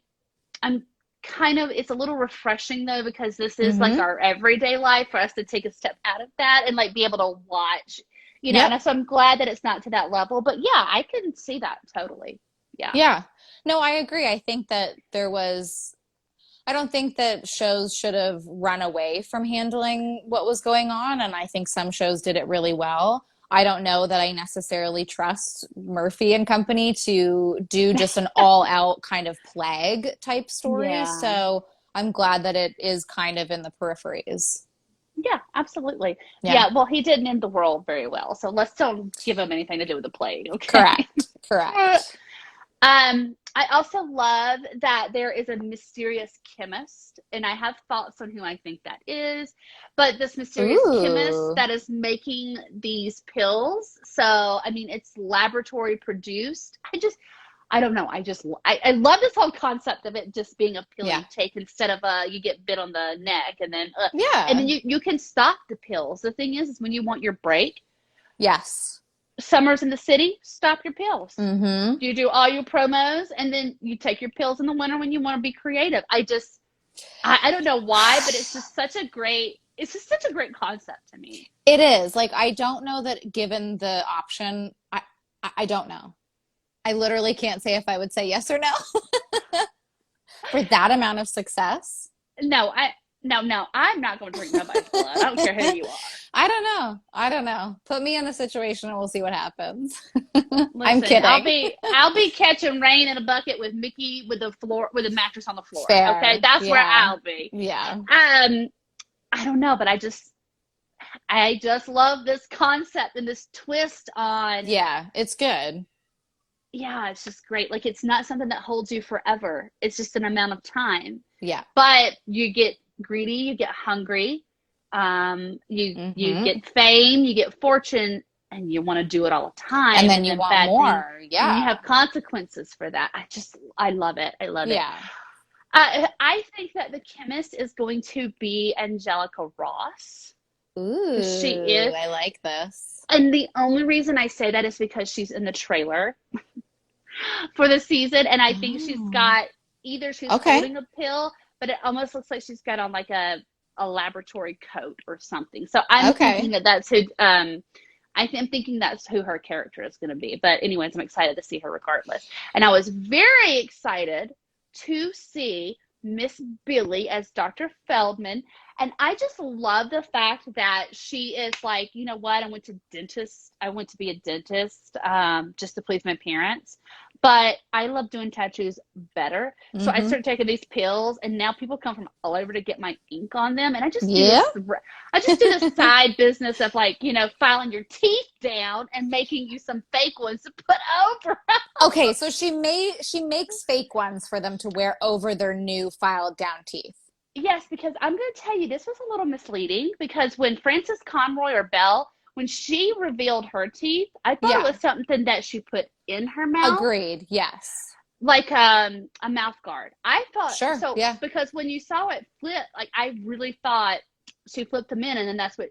kind of, it's a little refreshing though because this is like Mm-hmm. our everyday life for us to take a step out of that and like be able to watch, Yep. and so I'm glad that it's not to that level. But yeah, I can see that totally. Yeah. Yeah. No, I agree. I don't think that shows should have run away from handling what was going on. And I think some shows did it really well. I don't know that I necessarily trust Murphy and company to do just an all out kind of plague type story. Yeah. So I'm glad that it is kind of in the peripheries. Yeah, absolutely. Yeah. Yeah, well, he didn't end the world very well, so let's don't give him anything to do with the plague, okay? Correct. Correct. I also love that there is a mysterious chemist, and I have thoughts on who I think that is, but this mysterious chemist Ooh. that is making these pills. So, I mean, it's laboratory produced. I don't know. I love this whole concept of it just being a pill Yeah. you take instead of you get bit on the neck and then Yeah. you can stop the pills. The thing is when you want your break, Yes. summer's in the city, stop your pills. Mm-hmm. You do all your promos and then you take your pills in the winter when you want to be creative. I don't know why, but it's just such a great concept to me. It is. Like, I don't know that given the option, I don't know. I literally can't say if I would say yes or no for that amount of success. No, no, I'm not going to drink nobody's blood. I don't care who you are. I don't know. I don't know. Put me in the situation and we'll see what happens. I'm Listen, kidding. I'll be catching rain in a bucket with Mickey with a mattress on the floor. Okay, Fair. that's where Yeah. I'll be. Yeah. I don't know, but I just love this concept and this twist on. Yeah. It's good. yeah, it's just great. Like it's not something that holds you forever. It's just an amount of time. Yeah. But you get greedy, you get hungry, you Hmm. get fame, you get fortune, and you want to do it all the And time, then and you then want bad things, more. and you Yeah. have consequences for that. I love it. I love it. Yeah. I think that the chemist is going to be Angelica Ross because she Ooh, is, I like this. and the only reason I say that is because she's in the trailer for the season, and I think she's Oh, got either she's okay. holding a pill, but it almost looks like she's got on like a laboratory coat or something. So I'm thinking Okay. that that's who. I'm thinking that's who her character is going to be. But anyways, I'm excited to see her regardless, and I was very excited to see Miss Billy as Dr. Feldman. And I just love the fact that she is like, you know what? I went to be a dentist just to please my parents. But I love doing tattoos better. So I Mm-hmm. started taking these pills, and now people come from all over to get my ink on them. And Yeah. I just do this side business of like, filing your teeth down and making you some fake ones to put over. Okay, so she makes fake ones for them to wear over their new filed down teeth. Yes, because I'm going to tell you, this was a little misleading because when Frances Conroy or Belle, when she revealed her teeth, I thought it Yeah. was something that she put in her mouth, Agreed. Yes. like a mouth guard. I thought Sure. so Yeah. because when you saw it flip, like I really thought she flipped them in, and then that's what.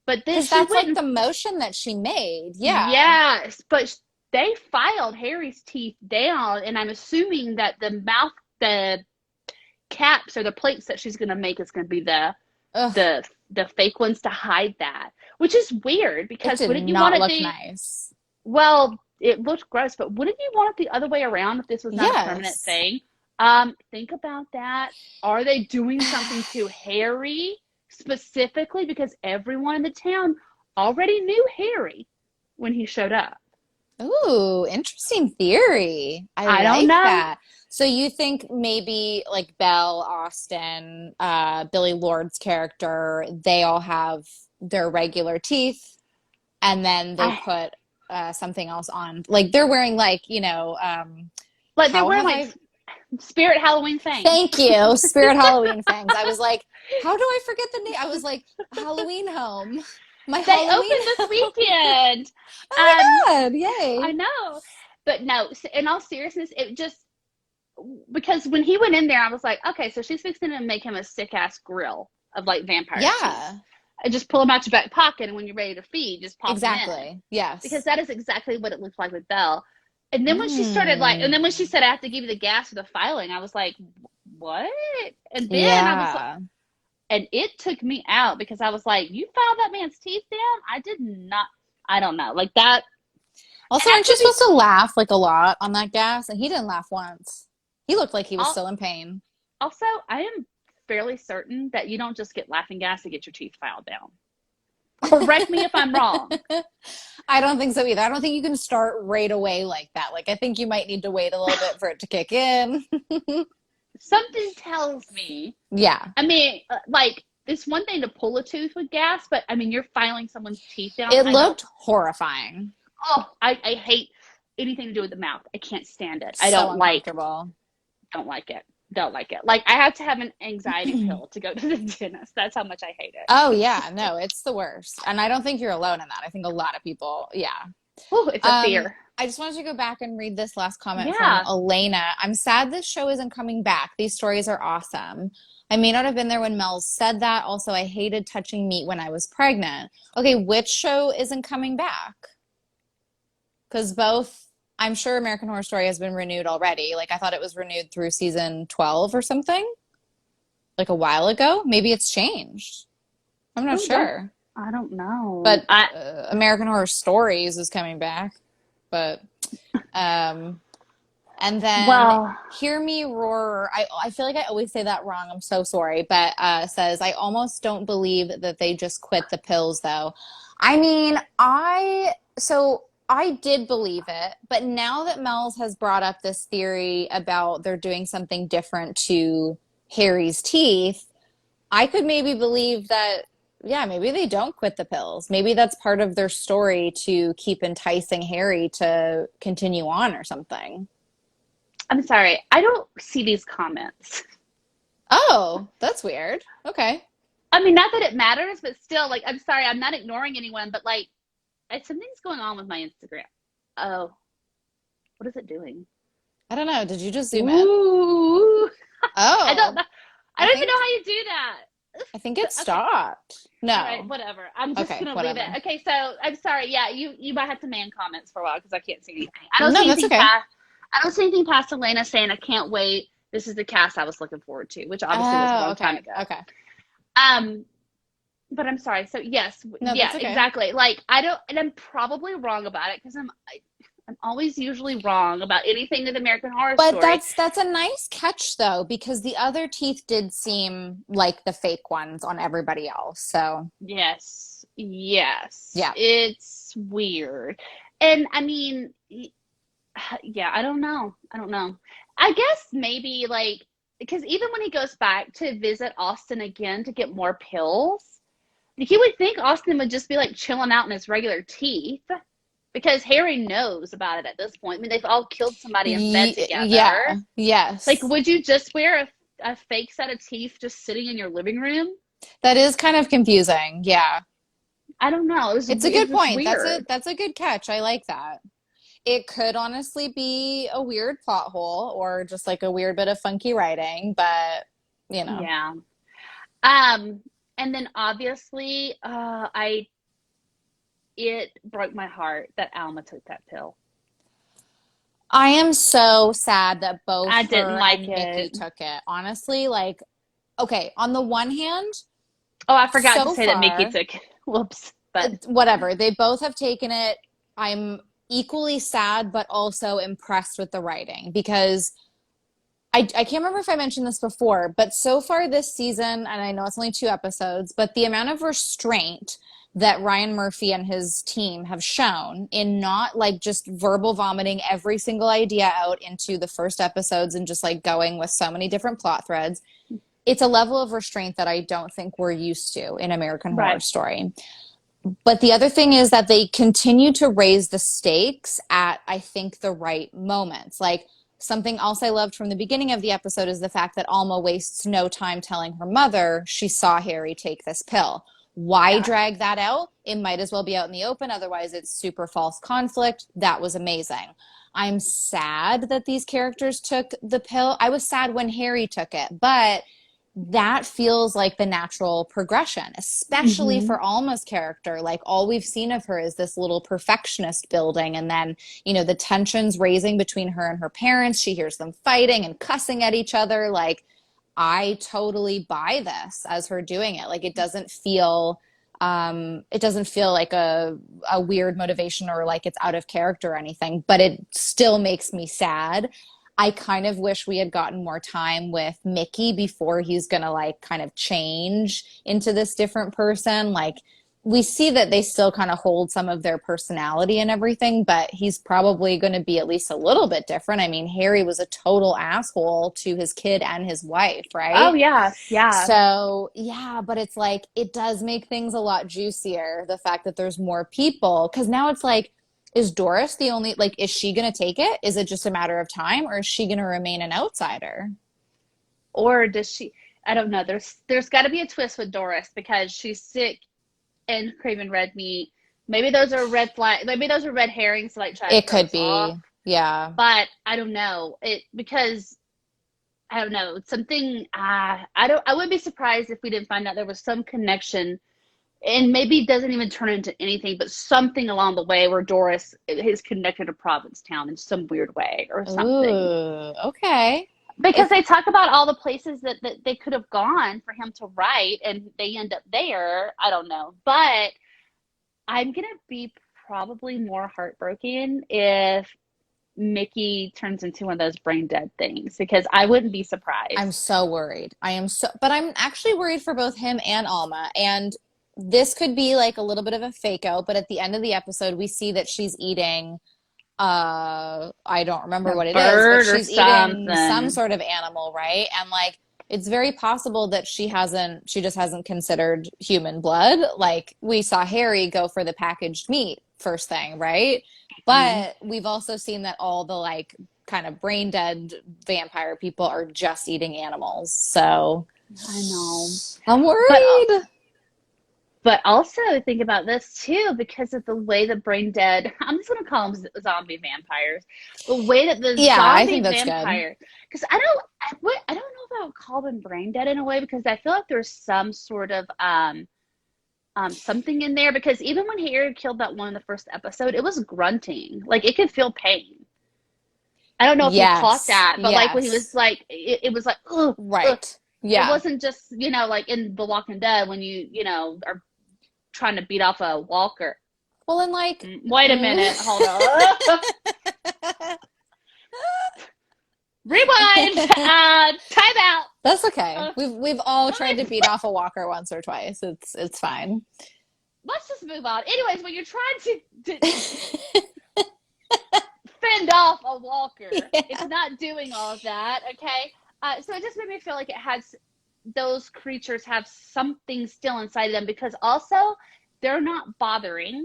But then Because she that's went like and the motion that she made. Yeah. yes, but they filed Harry's teeth down, and I'm assuming that the caps or the plates that she's going to make is going to be Ugh, the fake ones to hide that, which is weird it because did wouldn't you want not it look the nice. well, it looked gross, but wouldn't you want it the other way around if this was not a permanent Yes. thing? Think about that. Are they doing something to Harry specifically because everyone in the town already knew Harry when he showed up? Ooh, interesting theory. I I don't like know. that. So you think maybe like Belle, Austin, Billy Lord's character, they all have their regular teeth and then they I put something else on. Like they're wearing like, like they're how wearing have like I spirit Halloween things. Thank you, Spirit Halloween fangs. I was like, how do I forget the name? I was like, Halloween home. My They Halloween opened this home. weekend. Oh Um, my God, I yay. know, but no. In all seriousness, it just because when he went in there, I was like, okay, so she's fixing to make him a sick ass grill of like vampire teeth. Yeah, And just pull them out your back pocket, and when you're ready to feed, just pop them in. exactly. Because Yes. that is exactly what it looked like with Belle. And then when she Mm. said, I have to give you the gas for the filing, I was like, what? And then I was Yeah. and it took me out because I was like, you filed that man's teeth down? I did not, I don't know. Like that, Also, and I aren't you could be supposed to laugh like a lot on that gas? And he didn't laugh once. He looked like he was al- still in pain. also, I am fairly certain that you don't just get laughing gas to get your teeth filed down. Correct me if I'm wrong. I don't think so either. I don't think you can start right away like that. Like, I think you might need to wait a little bit for it to kick in. Something tells me, Yeah. I mean, like, it's one thing to pull a tooth with gas, but I mean, you're filing someone's teeth down. It looked horrifying. I hate anything to do with the mouth. I can't stand it. I So uncomfortable. don't like it. Don't like it. Like I have to have an anxiety pill to go to the dentist. That's how much I hate Oh, it. yeah. No, it's the worst. And I don't think you're alone in that. I think a lot of people, yeah. Oh, it's a fear. I just wanted to go back and read this last comment from Yeah. Elena. I'm sad this show isn't coming back. These stories are awesome. I may not have been there when Mel said that. Also, I hated touching meat when I was pregnant. Okay, which show isn't coming back? Because both, I'm sure American Horror Story has been renewed already. Like, I thought it was renewed through season 12 or something, like a while ago. Maybe it's changed. I'm not Oh, don't sure. I don't know. But American Horror Stories is coming back. But um, and then Well, Hear Me Roar. I feel like I always say that wrong. I'm so sorry. But says I almost don't believe that they just quit the pills though. I mean, I did believe it, but now that Mel's has brought up this theory about they're doing something different to Harry's teeth, I could maybe believe that yeah, maybe they don't quit the pills. Maybe that's part of their story to keep enticing Harry to continue on or something. I'm sorry, I don't see these comments. Oh, that's weird. Okay. I mean, not that it matters, but still, like, I'm sorry, I'm not ignoring anyone, but like, something's going on with my Instagram. Oh, what is it doing? I don't know. Did you just zoom in? Ooh, I don't Oh, know. I I don't even think know how you do that. I think it Okay. stopped. All right, No. whatever. I'm just Okay, gonna leave it. whatever. Okay, so I'm sorry. Yeah, you might have to man comments for a while because I can't see anything. I don't see No, that's anything okay. past. I don't see anything past Elena saying I can't wait. This is the cast I was looking forward to, which obviously was a Oh, long time okay. ago. Okay. Um, but I'm sorry. So yes, No, yeah, that's okay. exactly. Like I don't, and I'm probably wrong about it because I'm always usually wrong about anything with American Horror But Story. that's a nice catch though, because the other teeth did seem like the fake ones on everybody else. So, Yes, yes, yeah. it's weird, and I mean, yeah, I don't know. I don't know. I guess maybe like because even when he goes back to visit Austin again to get more pills, you would think Austin would just be like chilling out in his regular teeth because Harry knows about it at this point. I mean, they've all killed somebody in bed Yeah. together. Like, Yes. would you just wear a fake set of teeth just sitting in your living room? That is kind of confusing. Yeah. I don't know. It's a It good was point. That's a weird. that's a good catch. I like that. It could honestly be a weird plot hole or just like a weird bit of funky writing, but you know. Yeah. Um, and then obviously, it broke my heart that Alma took that pill. I am so sad that both I didn't her like and Mickey it. took it. Honestly, like, okay, on the one hand, Oh, I forgot to so say that Mickey far, took it. Whoops. But whatever, they both have taken it. I'm equally sad, but also impressed with the writing because I can't remember if I mentioned this before, but so far this season, and I know it's only 2 episodes, but the amount of restraint that Ryan Murphy and his team have shown in not like just verbal vomiting every single idea out into the first episodes and just like going with so many different plot threads, it's a level of restraint that I don't think we're used to in American Horror right. Story. But the other thing is that they continue to raise the stakes at, I think, the right moments. Like something else I loved from the beginning of the episode is the fact that Alma wastes no time telling her mother she saw Harry take this pill. Why Yeah. drag that out? It might as well be out in the open. Otherwise, it's super false conflict. That was amazing. I'm sad that these characters took the pill. I was sad when Harry took it, but that feels like the natural progression, especially Mm-hmm. for Alma's character. Like all we've seen of her is this little perfectionist building, and then, the tensions raising between her and her parents. She hears them fighting and cussing at each other. Like, I totally buy this as her doing it. Like, it doesn't feel like a weird motivation or like it's out of character or anything, but it still makes me sad. I kind of wish we had gotten more time with Mickey before he's gonna like kind of change into this different person. Like we see that they still kind of hold some of their personality and everything, but he's probably going to be at least a little bit different. I mean, Harry was a total asshole to his kid and his wife, Oh right? yeah, yeah. So, yeah, but it's like it does make things a lot juicier, the fact that there's more people. Because now it's like, is Doris the only, like, is she going to take it? Is it just a matter of time, or is she going to remain an outsider? Or does she? I don't know. There's got to be a twist with Doris because she's sick and craving red meat. Maybe those are red flag. Maybe those are red herrings to like try to It throw could us off. be. Yeah. But I don't know it because I don't know something. I don't. I wouldn't be surprised if we didn't find out there was some connection, and maybe it doesn't even turn into anything, but something along the way where Doris is connected to Provincetown in some weird way or something. Ooh, okay. Because If they talk about all the places that they could have gone for him to write, and they end up there. I don't know, but I'm gonna be probably more heartbroken if Mickey turns into one of those brain dead things because I wouldn't be I'm surprised. so worried. But I'm actually worried for both him and Alma. And this could be like a little bit of a fake out, but at the end of the episode, we see that she's eating I don't remember A what it is, but bird or she's eating some something. sort of animal, right? And like it's very possible that she just hasn't considered human blood. Like we saw Harry go for the packaged meat first thing, right? Mhm. But we've also seen that all the like kind of brain dead vampire people are just eating animals. So I know. I'm But worried. But also think about this too, because of the way the brain dead, I'm just going to call them zombie vampires. The way that the Yeah, I zombie think that's good. vampire, because I don't know if I would call them brain dead in a way, because I feel like there's some sort of something in there. Because even when Harry killed that one in the first episode, it was grunting, like it could feel pain. I don't know if you caught Yes. that, but like when he was Yes. like, it was like, ugh, ugh. Right. It Yeah. wasn't just, like in The Walking Dead when are trying to beat off a walker. Well, and like, Wait a minute, hold on. Rewind. Time out. that's okay. Uh, We've all tried to let beat off a walker once or twice. It's fine. us just move on. Anyways, when you're trying to fend off a walker, it's Yeah. not doing all of that. Okay. So it just made me feel like it has those creatures have something still inside of them, because also they're not bothering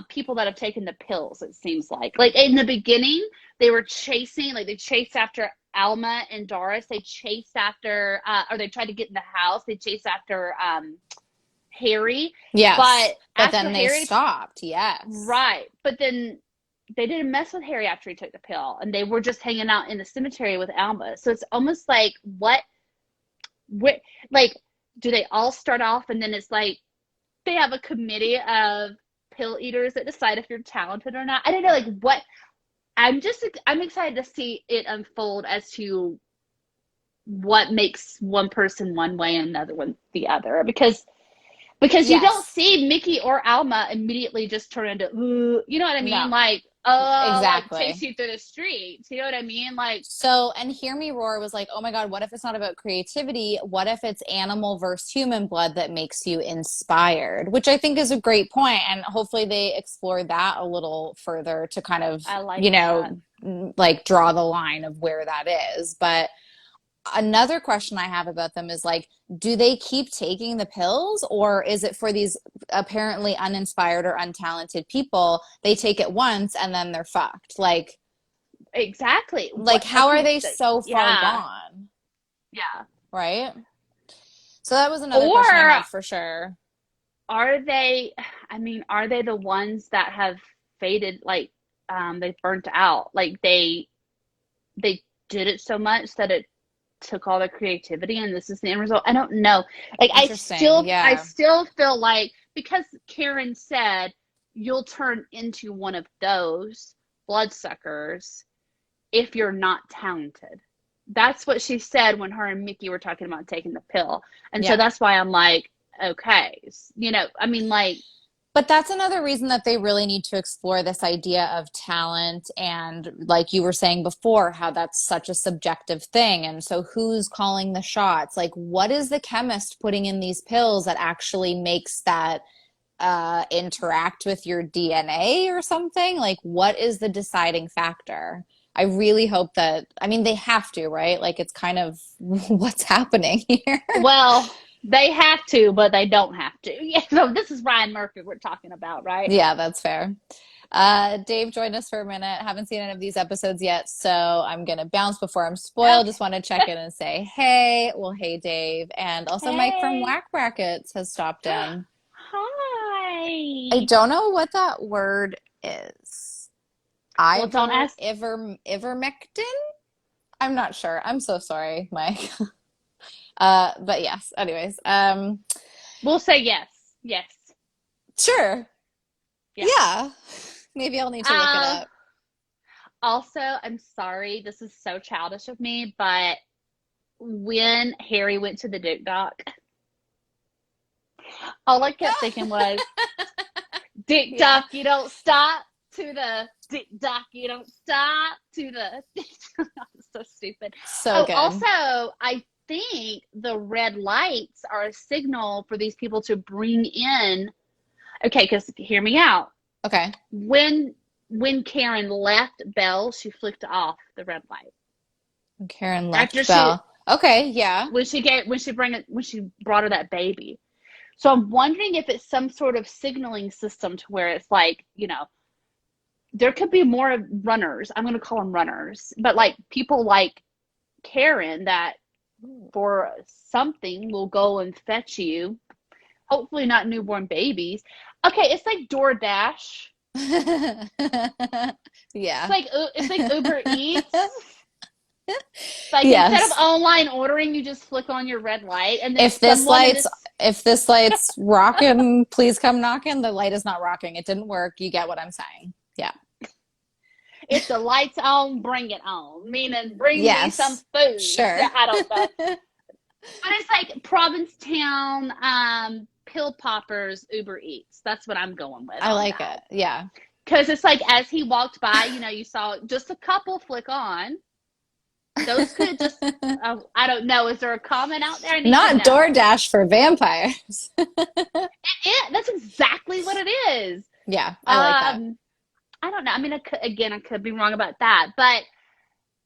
people that have taken the pills. It seems like in the beginning they were chasing, like they chased after Alma and Doris. They chased after, or they tried to get in the house. They chased after Harry, but Yes. But after then they Harry, stopped. Yes. right? But then they didn't mess with Harry after he took the pill, and they were just hanging out in the cemetery with Alma. So it's almost like what, like, do they all start off and then it's like they have a committee of pill eaters that decide if you're talented or not? I don't know, like what. I'm excited to see it unfold as to what makes one person one way and another one the other, because you don't Yes. see Mickey or Alma immediately just turn into, you know what I mean? No. Like, like chase Exactly. you through the streets. You know what I mean? Like, So, and Hear Me Roar was like, oh my God, what if it's not about creativity? What if it's animal versus human blood that makes you inspired? Which I think is a great point. And hopefully they explore that a little further to kind of, I like that. like draw the line of where that is. But another question I have about them is like, do they keep taking the pills, or is it for these apparently uninspired or untalented people? They take it once and then they're fucked. Exactly. Like, What? how are Okay. they so far Yeah. gone? Yeah. Right? So that was another question I Or had for sure. are they, I mean, are they the ones that have faded, like, they burnt out? Like they did it so much that it took all the creativity and this is the end result. I don't know. Like Interesting. I Yeah. still feel like, because Karen said you'll turn into one of those bloodsuckers if you're not talented. That's what she said when her and Mickey were talking about taking the pill. And so Yeah. that's why I'm like, okay, I mean, like, But that's another reason that they really need to explore this idea of talent. And like you were saying before, how that's such a subjective thing. And so who's calling the shots? Like, what is the chemist putting in these pills that actually makes that interact with your DNA or something? Like, what is the deciding factor? I really hope that, I mean, they have to, right? Like, it's kind of what's happening here. well, they have to, but they don't have to. Yeah, so this is Ryan Murphy we're talking about, right? Yeah, that's fair. Dave joined us for a minute. Haven't seen any of these episodes yet, so I'm gonna bounce before I'm spoiled. Okay. Just want to check in and say, hey, well, hey, Dave. And also Mike from Hey. Whack Brackets has stopped in. I Hi. don't know what that word is. Well, don't ask. Ivermectin? I'm not sure. I'm so sorry, Mike. But yes, anyways. We'll say yes. Yes. Sure. Yeah. Yeah. Maybe I'll need to look it Um, up. Also, I'm sorry, this is so childish of me, but when Harry went to the Duke Dock, all I kept thinking was, Dick Yeah. Dock, you don't stop, to the Dick Dock, you don't stop, to the. So stupid. So Oh, good. also, I think the red lights are a signal for these people to bring in. Okay, because hear me out. Okay. When Karen left Belle, she flicked off the red light. Karen after left Belle. Okay, yeah. when she brought her that baby. So I'm wondering if it's some sort of signaling system to where it's like, there could be more runners. I'm going to call them runners, but like people like Karen that for something will go and fetch you. Hopefully not newborn babies. Okay, it's like DoorDash. Yeah. It's like Uber Eats. Like instead of Yes. online ordering, you just flick on your red light, and then If this someone in light's this if this light's rocking, please come knocking. The light is not rocking. It didn't work. You get what I'm saying. Yeah. if the light's on, bring it on. Meaning, bring me some Yes. food. Sure. I don't know, but it's like Provincetown pill poppers Uber Eats. That's what I'm going with I on like that. it. Yeah. Because it's like as he walked by, you saw just a couple flick on. Those could just, I don't know. Is there a comment out there? I need to Not know. DoorDash for vampires. That's exactly what it is. Yeah, I like that. I don't know. I mean, I could be wrong about that, but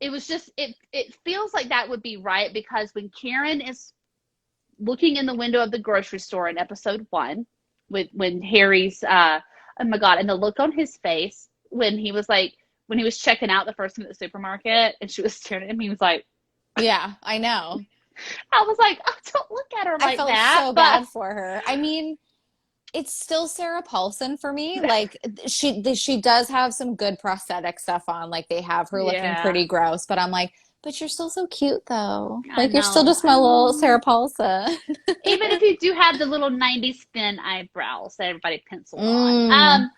it was just, it feels like that would be right because when Karen is looking in the window of the grocery store in episode 1, when Harry's, oh my God, and the look on his face when he was checking out the first time at the supermarket and she was staring at him, he was like, Yeah, I know. I was like, oh, don't look at her I like felt that. so But bad for her. I mean, it's still Sarah Paulson for me. Like she does have some good prosthetic stuff on. Like they have her looking yeah, pretty gross, but I'm like, but you're still so cute though. I Like you're still know. just my little Sarah Paulson. Even if you do have the little 90s thin eyebrows that everybody penciled on. Mm.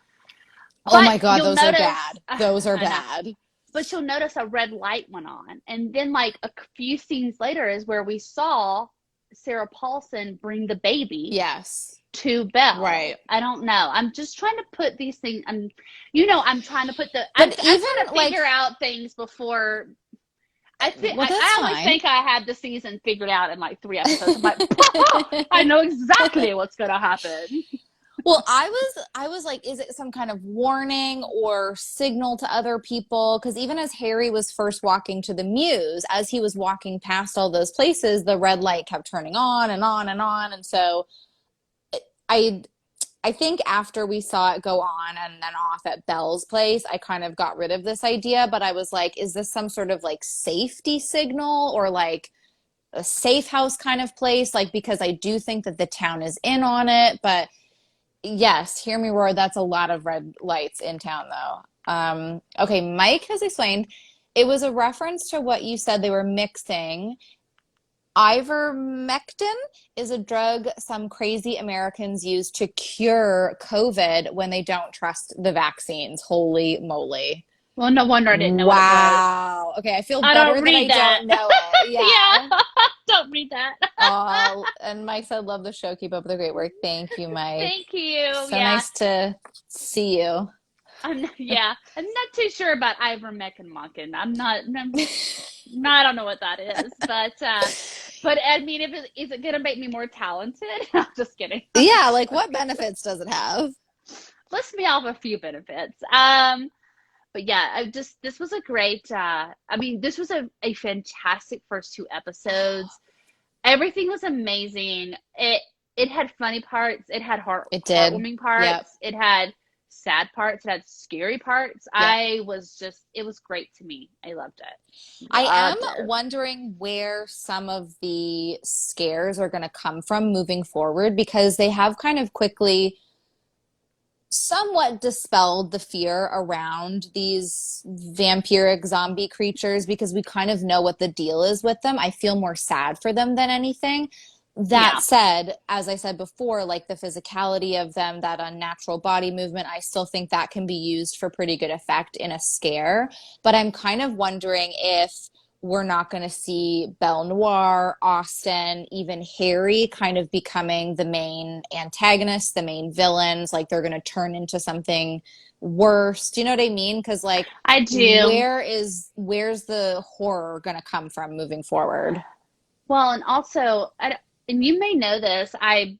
Oh But my God, you'll those are notice, bad. Those are I know, bad. but you'll notice a red light went on. And then, like, a few scenes later, is where we saw Sarah Paulson bring the baby Yes. to Belle. Right. I don't know. I'm just trying to put these things, I'm trying to put I'm But even trying to like, figure out things before. well, that's I always fine. think I had the season figured out in like 3 episodes. I'm like, I know exactly what's going to happen. Well, I was like, is it some kind of warning or signal to other people? Because even as Harry was first walking to the Mews, as he was walking past all those places, the red light kept turning on and on and on. And so I I think after we saw it go on and then off at Belle's place, I kind of got rid of this idea, but I was like, is this some sort of like safety signal or like a safe house kind of place? Like, because I do think that the town is in on it, but yes, hear me roar. That's a lot of red lights in town, though. Okay, Mike has explained it was a reference to what you said they were mixing. Ivermectin is a drug some crazy Americans use to cure COVID when they don't trust the vaccines. Holy moly. Well, no wonder I didn't know what it was. Wow. Okay, I feel I better don't that I read that. don't know it. Yeah. Yeah, don't read that. And Mike said, love the show. Keep up the great work. Thank you, Mike. Thank you. So Yeah, nice to see you. I'm not too sure about ivermectin. I don't know what that is, but I mean, is it gonna make me more talented? I'm just kidding. Yeah, like what benefits does it have? List me off a few benefits. But yeah, this was a great. I mean, this was a fantastic first 2 episodes. Everything was amazing. It had funny parts. It had It did. heartwarming parts. Yep. It had sad parts. It had scary parts. Yep. It was great to me. I loved it. I Loved am it. wondering where some of the scares are going to come from moving forward because they have kind of quickly somewhat dispelled the fear around these vampiric zombie creatures because we kind of know what the deal is with them. I feel more sad for them than anything. That Yeah. said, as I said before, like the physicality of them, that unnatural body movement, I still think that can be used for pretty good effect in a scare. But I'm kind of wondering if we're not going to see Belle Noire, Austin, even Harry kind of becoming the main antagonists, the main villains. Like they're going to turn into something worse. Do you know what I mean? Because like, I do. where's the horror going to come from moving forward? Well, and also, and you may know this. I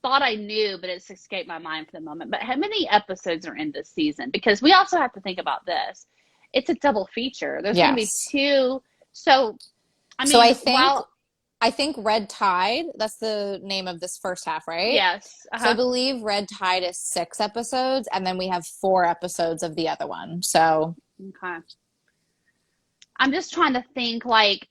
thought I knew, but it's escaped my mind for the moment. But how many episodes are in this season? Because we also have to think about this. It's a double feature. There's going to be Yes. two So, I So I mean, think while I think Red Tide, that's the name of this first half, right? yes, So I uh-huh. believe Red Tide is 6 episodes, and then we have 4 episodes of the other one. So Okay. I'm just trying to think like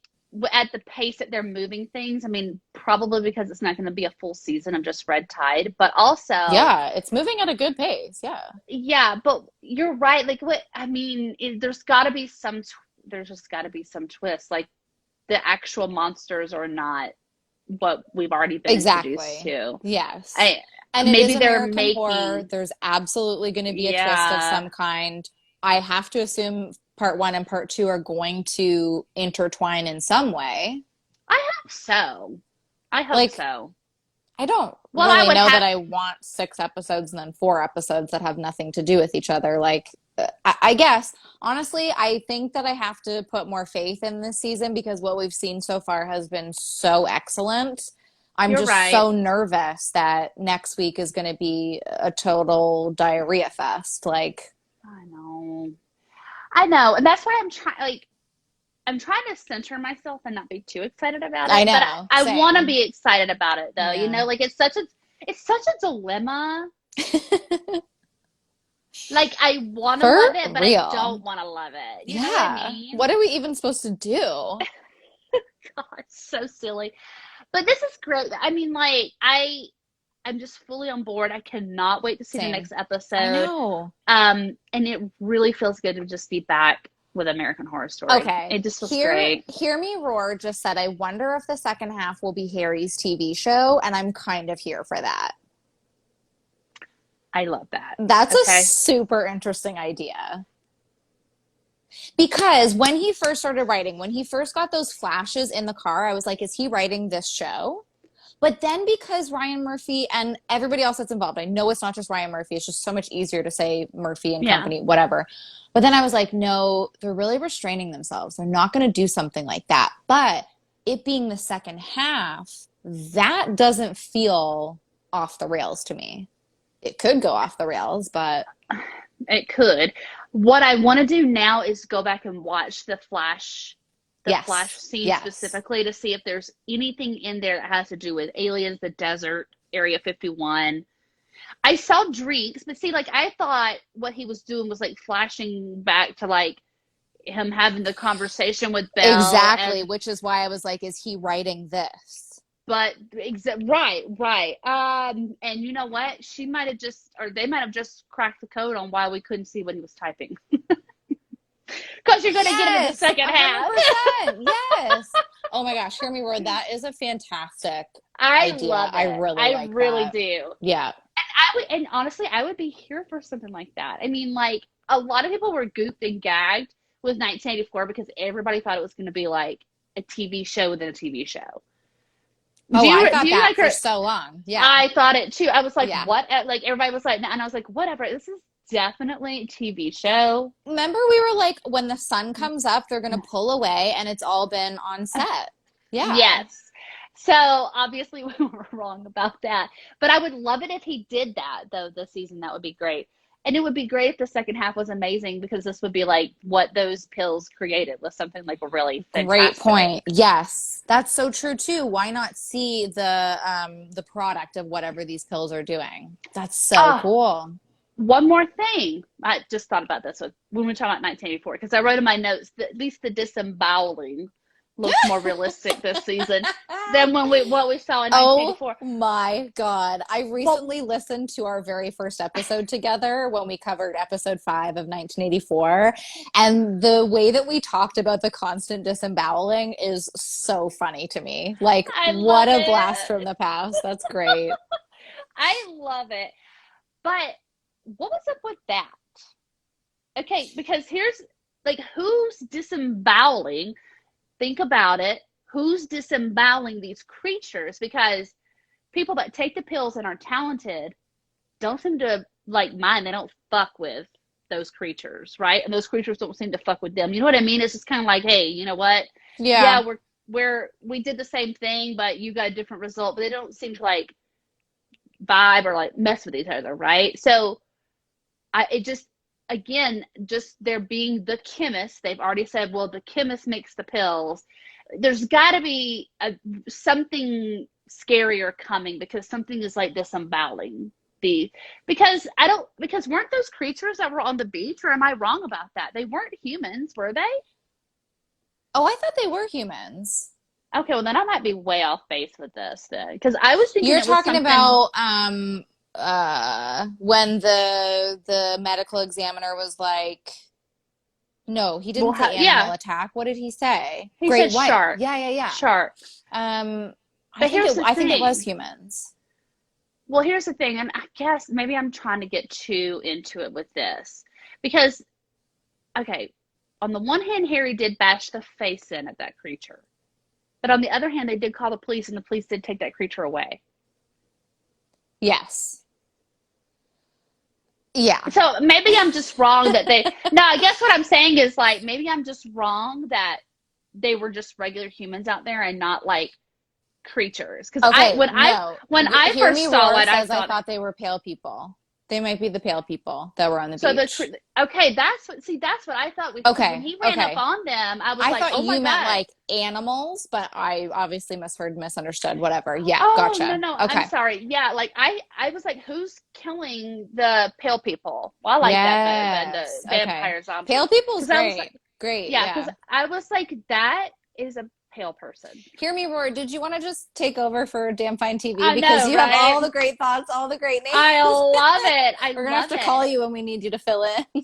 at the pace that they're moving things. I mean, probably because it's not going to be a full season of just Red Tide, but also, yeah, it's moving at a good pace. Yeah. yeah, but you're right. Like what I mean, there's got to be there's just got to be some twist. Like the actual monsters are not what we've already been introduced Exactly. to. Yes. I And it is maybe they're American horror. making, There's absolutely going to be a twist of yeah, some kind. I have to assume part one and part two are going to intertwine in some way. I hope so. I hope Like, so. I don't Well, I really would know that have, I want 6 episodes and then 4 episodes that have nothing to do with each other. Like, I guess, honestly, I think that I have to put more faith in this season because what we've seen so far has been so excellent. I'm you're just right. so nervous that next week is going to be a total diarrhea fest. Like, I know. I know. And that's why I'm trying to center myself and not be too excited about I it, but know, I want to same. be excited about it though. You Yeah. know, like it's such a dilemma. Like I want to love For it, but I real. don't want to love it. You know what I Yeah. mean? What are we even supposed to do? God, it's so silly. But this is great. I mean, like I'm just fully on board. I cannot wait to see the Same. next I episode. know. And it really feels good to just be back with American Horror Story. Okay. It just feels great. Hear Me Roar just said, I wonder if the second half will be Harry's TV show, and I'm kind of here for that. I love that. That's a Okay. super interesting idea. Because when he first started writing, when he first got those flashes in the car, I was like, is he writing this show? But then because Ryan Murphy and everybody else that's involved, I know it's not just Ryan Murphy, it's just so much easier to say Murphy and Yeah. company, whatever. But then I was like, no, they're really restraining themselves. They're not going to do something like that. But it being the second half, that doesn't feel off the rails to me. It could go off the rails, but It could. What I want to do now is go back and watch the Flash yes, scene yes. specifically to see if there's anything in there that has to do with aliens, the desert, Area 51. I saw drinks, but see, like I thought what he was doing was like flashing back to like him having the conversation with Belle Exactly, and which is why I was like, is he writing this? but right, right. And you know what? She might have just, or they might have just cracked the code on why we couldn't see what he was typing. Because you're going to get him in the Yes, second half. 100%. Yes. Oh my gosh, hear me roar. That is a fantastic I idea. love I it. really I like really that. do. Yeah. And honestly, I would be here for something like that. I mean, like a lot of people were gooped and gagged with 1984 because everybody thought it was going to be like a TV show within a TV show. Oh, I Do thought you that like for her? so long. Yeah. I thought it too. I was like, Yeah. what? Like everybody was like, and I was like, whatever. This is definitely a TV show. Remember, we were like, when the sun comes up, they're going to pull away, and it's all been on set. Yeah. Yes. So obviously we were wrong about that. But I would love it if he did that though this season. That would be great. And it would be great if the second half was amazing because this would be like what those pills created was something like really Great fantastic. point. Yes. That's so true too. Why not see the product of whatever these pills are doing? That's so Oh, cool. one more thing. I just thought about this when we were talking about 1984 because I wrote in my notes that at least the disemboweling looks more realistic this season than what we saw in Oh 1984. my God. I Well, recently listened to our very first episode together when we covered episode 5 of 1984. And the way that we talked about the constant disemboweling is so funny to me. Like, I what love a blast from it. the past. That's great. I love it. But what was up with that? Okay, because here's like who's disemboweling? Think about it. Who's disemboweling these creatures? Because people that take the pills and are talented don't seem to like mind. They don't fuck with those creatures, right? And those creatures don't seem to fuck with them. You know what I mean? It's just kind of like, hey, you know what? Yeah, Yeah. we did the same thing, but you got a different result. But they don't seem to like vibe or like mess with each other, right? So I it just again, just there being the chemist, they've already said, well, the chemist makes the pills. There's got to be something scarier coming because something is like disemboweling the because weren't those creatures that were on the beach, or am I wrong about that? They weren't humans, were they? Oh, I thought they were humans. Okay, well then I might be way off base with this then, because I was thinking You're it was talking something. about when the medical examiner was like, no, he Well, didn't say animal yeah, attack. What did he say? he Great said white. shark, Yeah, yeah, yeah. sharks. Um, But here's the I think it was thing. humans. Well, here's the thing, and I guess maybe I'm trying to get too into it with this because, okay, on the one hand, Harry did bash the face in at that creature, but on the other hand, they did call the police, and the police did take that creature away. Yes. Yeah. So maybe I'm just wrong that they. No, I guess what I'm saying is like maybe I'm just wrong that they were just regular humans out there and not like creatures. Because I Okay, no. when I Hear Me first saw Roar it, I says I thought thought they were pale people. They might be the pale people that were on the so beach. okay, that's what I thought because when Okay, he ran up okay. on them, I was I like, thought oh my you meant god. like animals, but I obviously misunderstood. Whatever. Yeah, Oh no gotcha. no, I'm Okay. sorry. Yeah, like I was like, who's killing the pale people? Well, I like that better than the Yes. Okay. vampire Pale zombies people's because I was like, great. Great. yeah, because Yeah. I was like, that is a pale person. Hear Me Roar. Did you want to just take over for Damn Fine TV I because know, you have right? all the great thoughts, all the great names? I love it. I We're gonna have love to call it. you when we need you to fill in.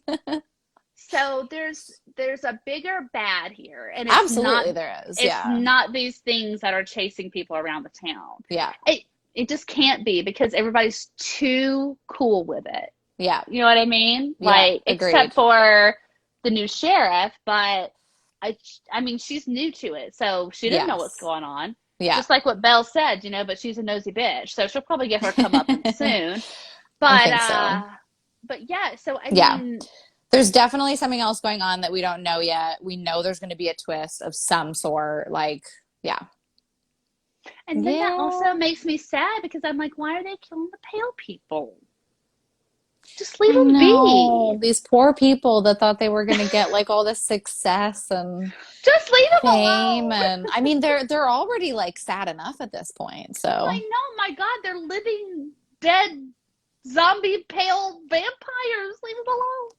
So there's a bigger bad here, and Absolutely, there is. it's Yeah. not these things that are chasing people around the town. Yeah. It it just can't be because everybody's too cool with it. Yeah. You know what I mean? Yeah. Like except Agreed. for the new sheriff, but I mean she's new to it, so she didn't know what's Yes. going on. Yeah. Just like what Belle said, you know, but she's a nosy bitch, so she'll probably get her comeuppance soon. I But think so. yeah, so I Yeah. mean, There's definitely something else going on that we don't know yet. We know there's going to be a twist of some sort. Like, yeah. and then that Yeah. also makes me sad because I'm like, why are they killing the pale people? Just leave I them know. be. These poor people that thought they were going to get like all this success and Just leave them fame. alone. And I mean, they're already like sad enough at this point. I So, know, my God, they're living dead zombie pale vampires. Leave them alone.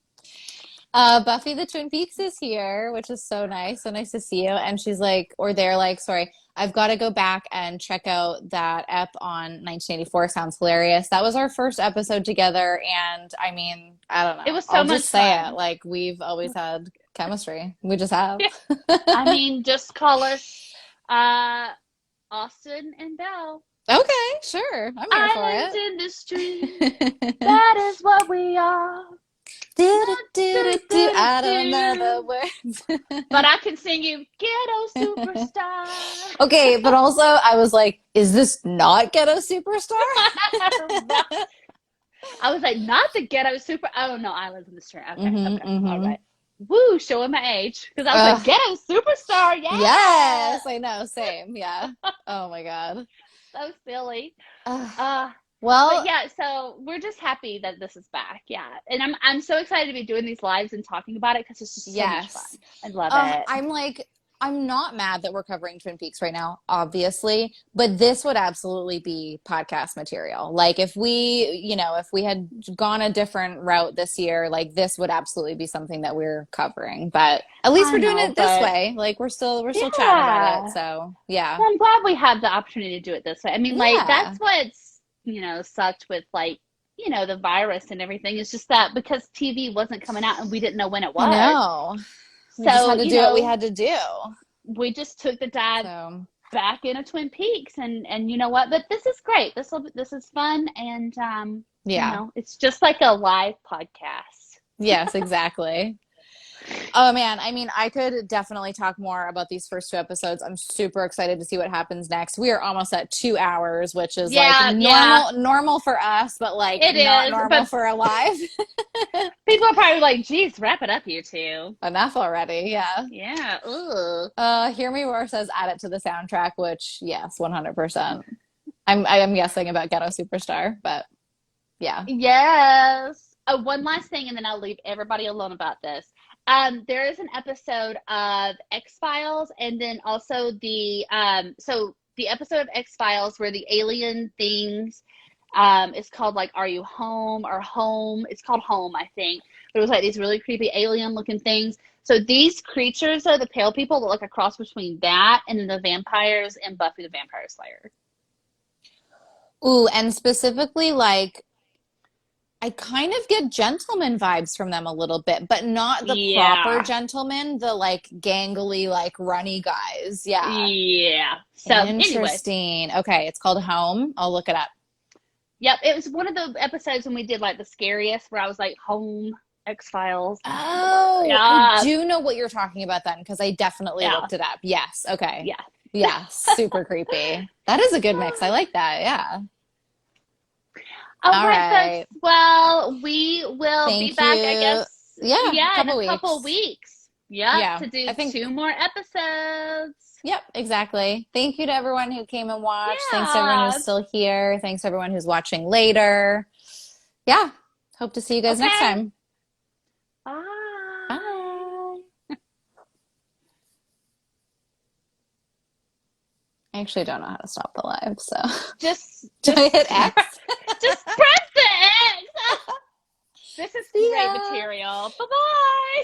Buffy the Twin Peaks is here, which is so nice. So nice to see you. And she's like, or they're like, sorry, I've got to go back and check out that ep on 1984. Sounds hilarious. That was our first episode together. And I mean, I don't It know. was so I'll much just say it. fun. Like, we've always had chemistry. We just have. Yeah. I mean, just call us uh, Austin and Belle. Okay, sure. I'm here for Islands it. in the stream. That is what we are. Do do do do do. I don't know the words. But I can sing you Ghetto Superstar. Okay, but also I was like, is this not Ghetto Superstar? I was like, not the Ghetto Super. Oh no, Islands in the Stream. Okay, Mm-hmm, okay, all mm-hmm. right. Woo, showing my age because I was like, Ghetto Superstar, yeah. Yes, I know, same. Yeah. Oh my God. So silly. Ugh. Uh, but Well, yeah, so we're just happy that this is back. Yeah, and I'm so excited to be doing these lives and talking about it because it's just so much fun. yes. I love it. I'm like, I'm not mad that we're covering Twin Peaks right now, obviously, but this would absolutely be podcast material. Like if if we had gone a different route this year, like this would absolutely be something that we're covering. But at least I we're doing know, it this but way. Like we're still chatting about it. yeah. So yeah. Well, I'm glad we have the opportunity to do it this way. I mean, like Yeah. that's what's sucked with like the virus and everything. It's just that because TV wasn't coming out and we didn't know when it I was. know. We just So had to do what we had to do. we just took the dive So back into Twin Peaks, and you know what? But this is great. This is fun, and yeah. it's just like a live podcast. Yes, exactly. Oh man, I mean, I could definitely talk more about these first two episodes. I'm super excited to see what happens next. We are almost at 2 hours, which is like Yeah, yeah, normal for us, but like it not is. normal But for a live. people are probably like, "Geez, wrap it up, you two." Enough already, yeah. Yeah. Ugh. Hear Me Roar says add it to the soundtrack, which yes, 100%. I am guessing about Ghetto Superstar, but yeah. Yes. one last thing, and then I'll leave everybody alone about this. There is an episode of X Files, and then also the episode of X Files where the alien things is called like Are You Home or Home? It's called Home, I think. But it was like these really creepy alien looking things. So these creatures are the pale people that look a cross between that and then the vampires and Buffy the Vampire Slayer. Ooh, and specifically, like, I kind of get gentleman vibes from them a little bit, but not the proper Yeah. gentleman, the like gangly, like runny guys. Yeah. Yeah. So anyway, Interesting. Okay, it's called Home. I'll look it up. yep, it was one of the episodes when we did like the scariest where I was like home X Files. Oh, I Yeah. do know what you're talking about then, because I definitely Yeah. looked it up. Yes. Okay. Yeah. Yeah. Super creepy. That is a good mix. I like that. Yeah. All All right, right. folks. Well, we will be Thank back, I you. guess, Yeah, a yeah, in couple a couple weeks. weeks. Yep, Yeah. to do I think, two more episodes. yep, exactly. Thank you to everyone who came and watched. Thanks to everyone who's Yeah. still here. Thanks to everyone who's watching later. Yeah. Hope to see you guys next Okay. time. Bye. Bye. I actually don't know how to stop the live, so Just, do I just, hit X? just press the X. This is See great ya. material. Bye bye.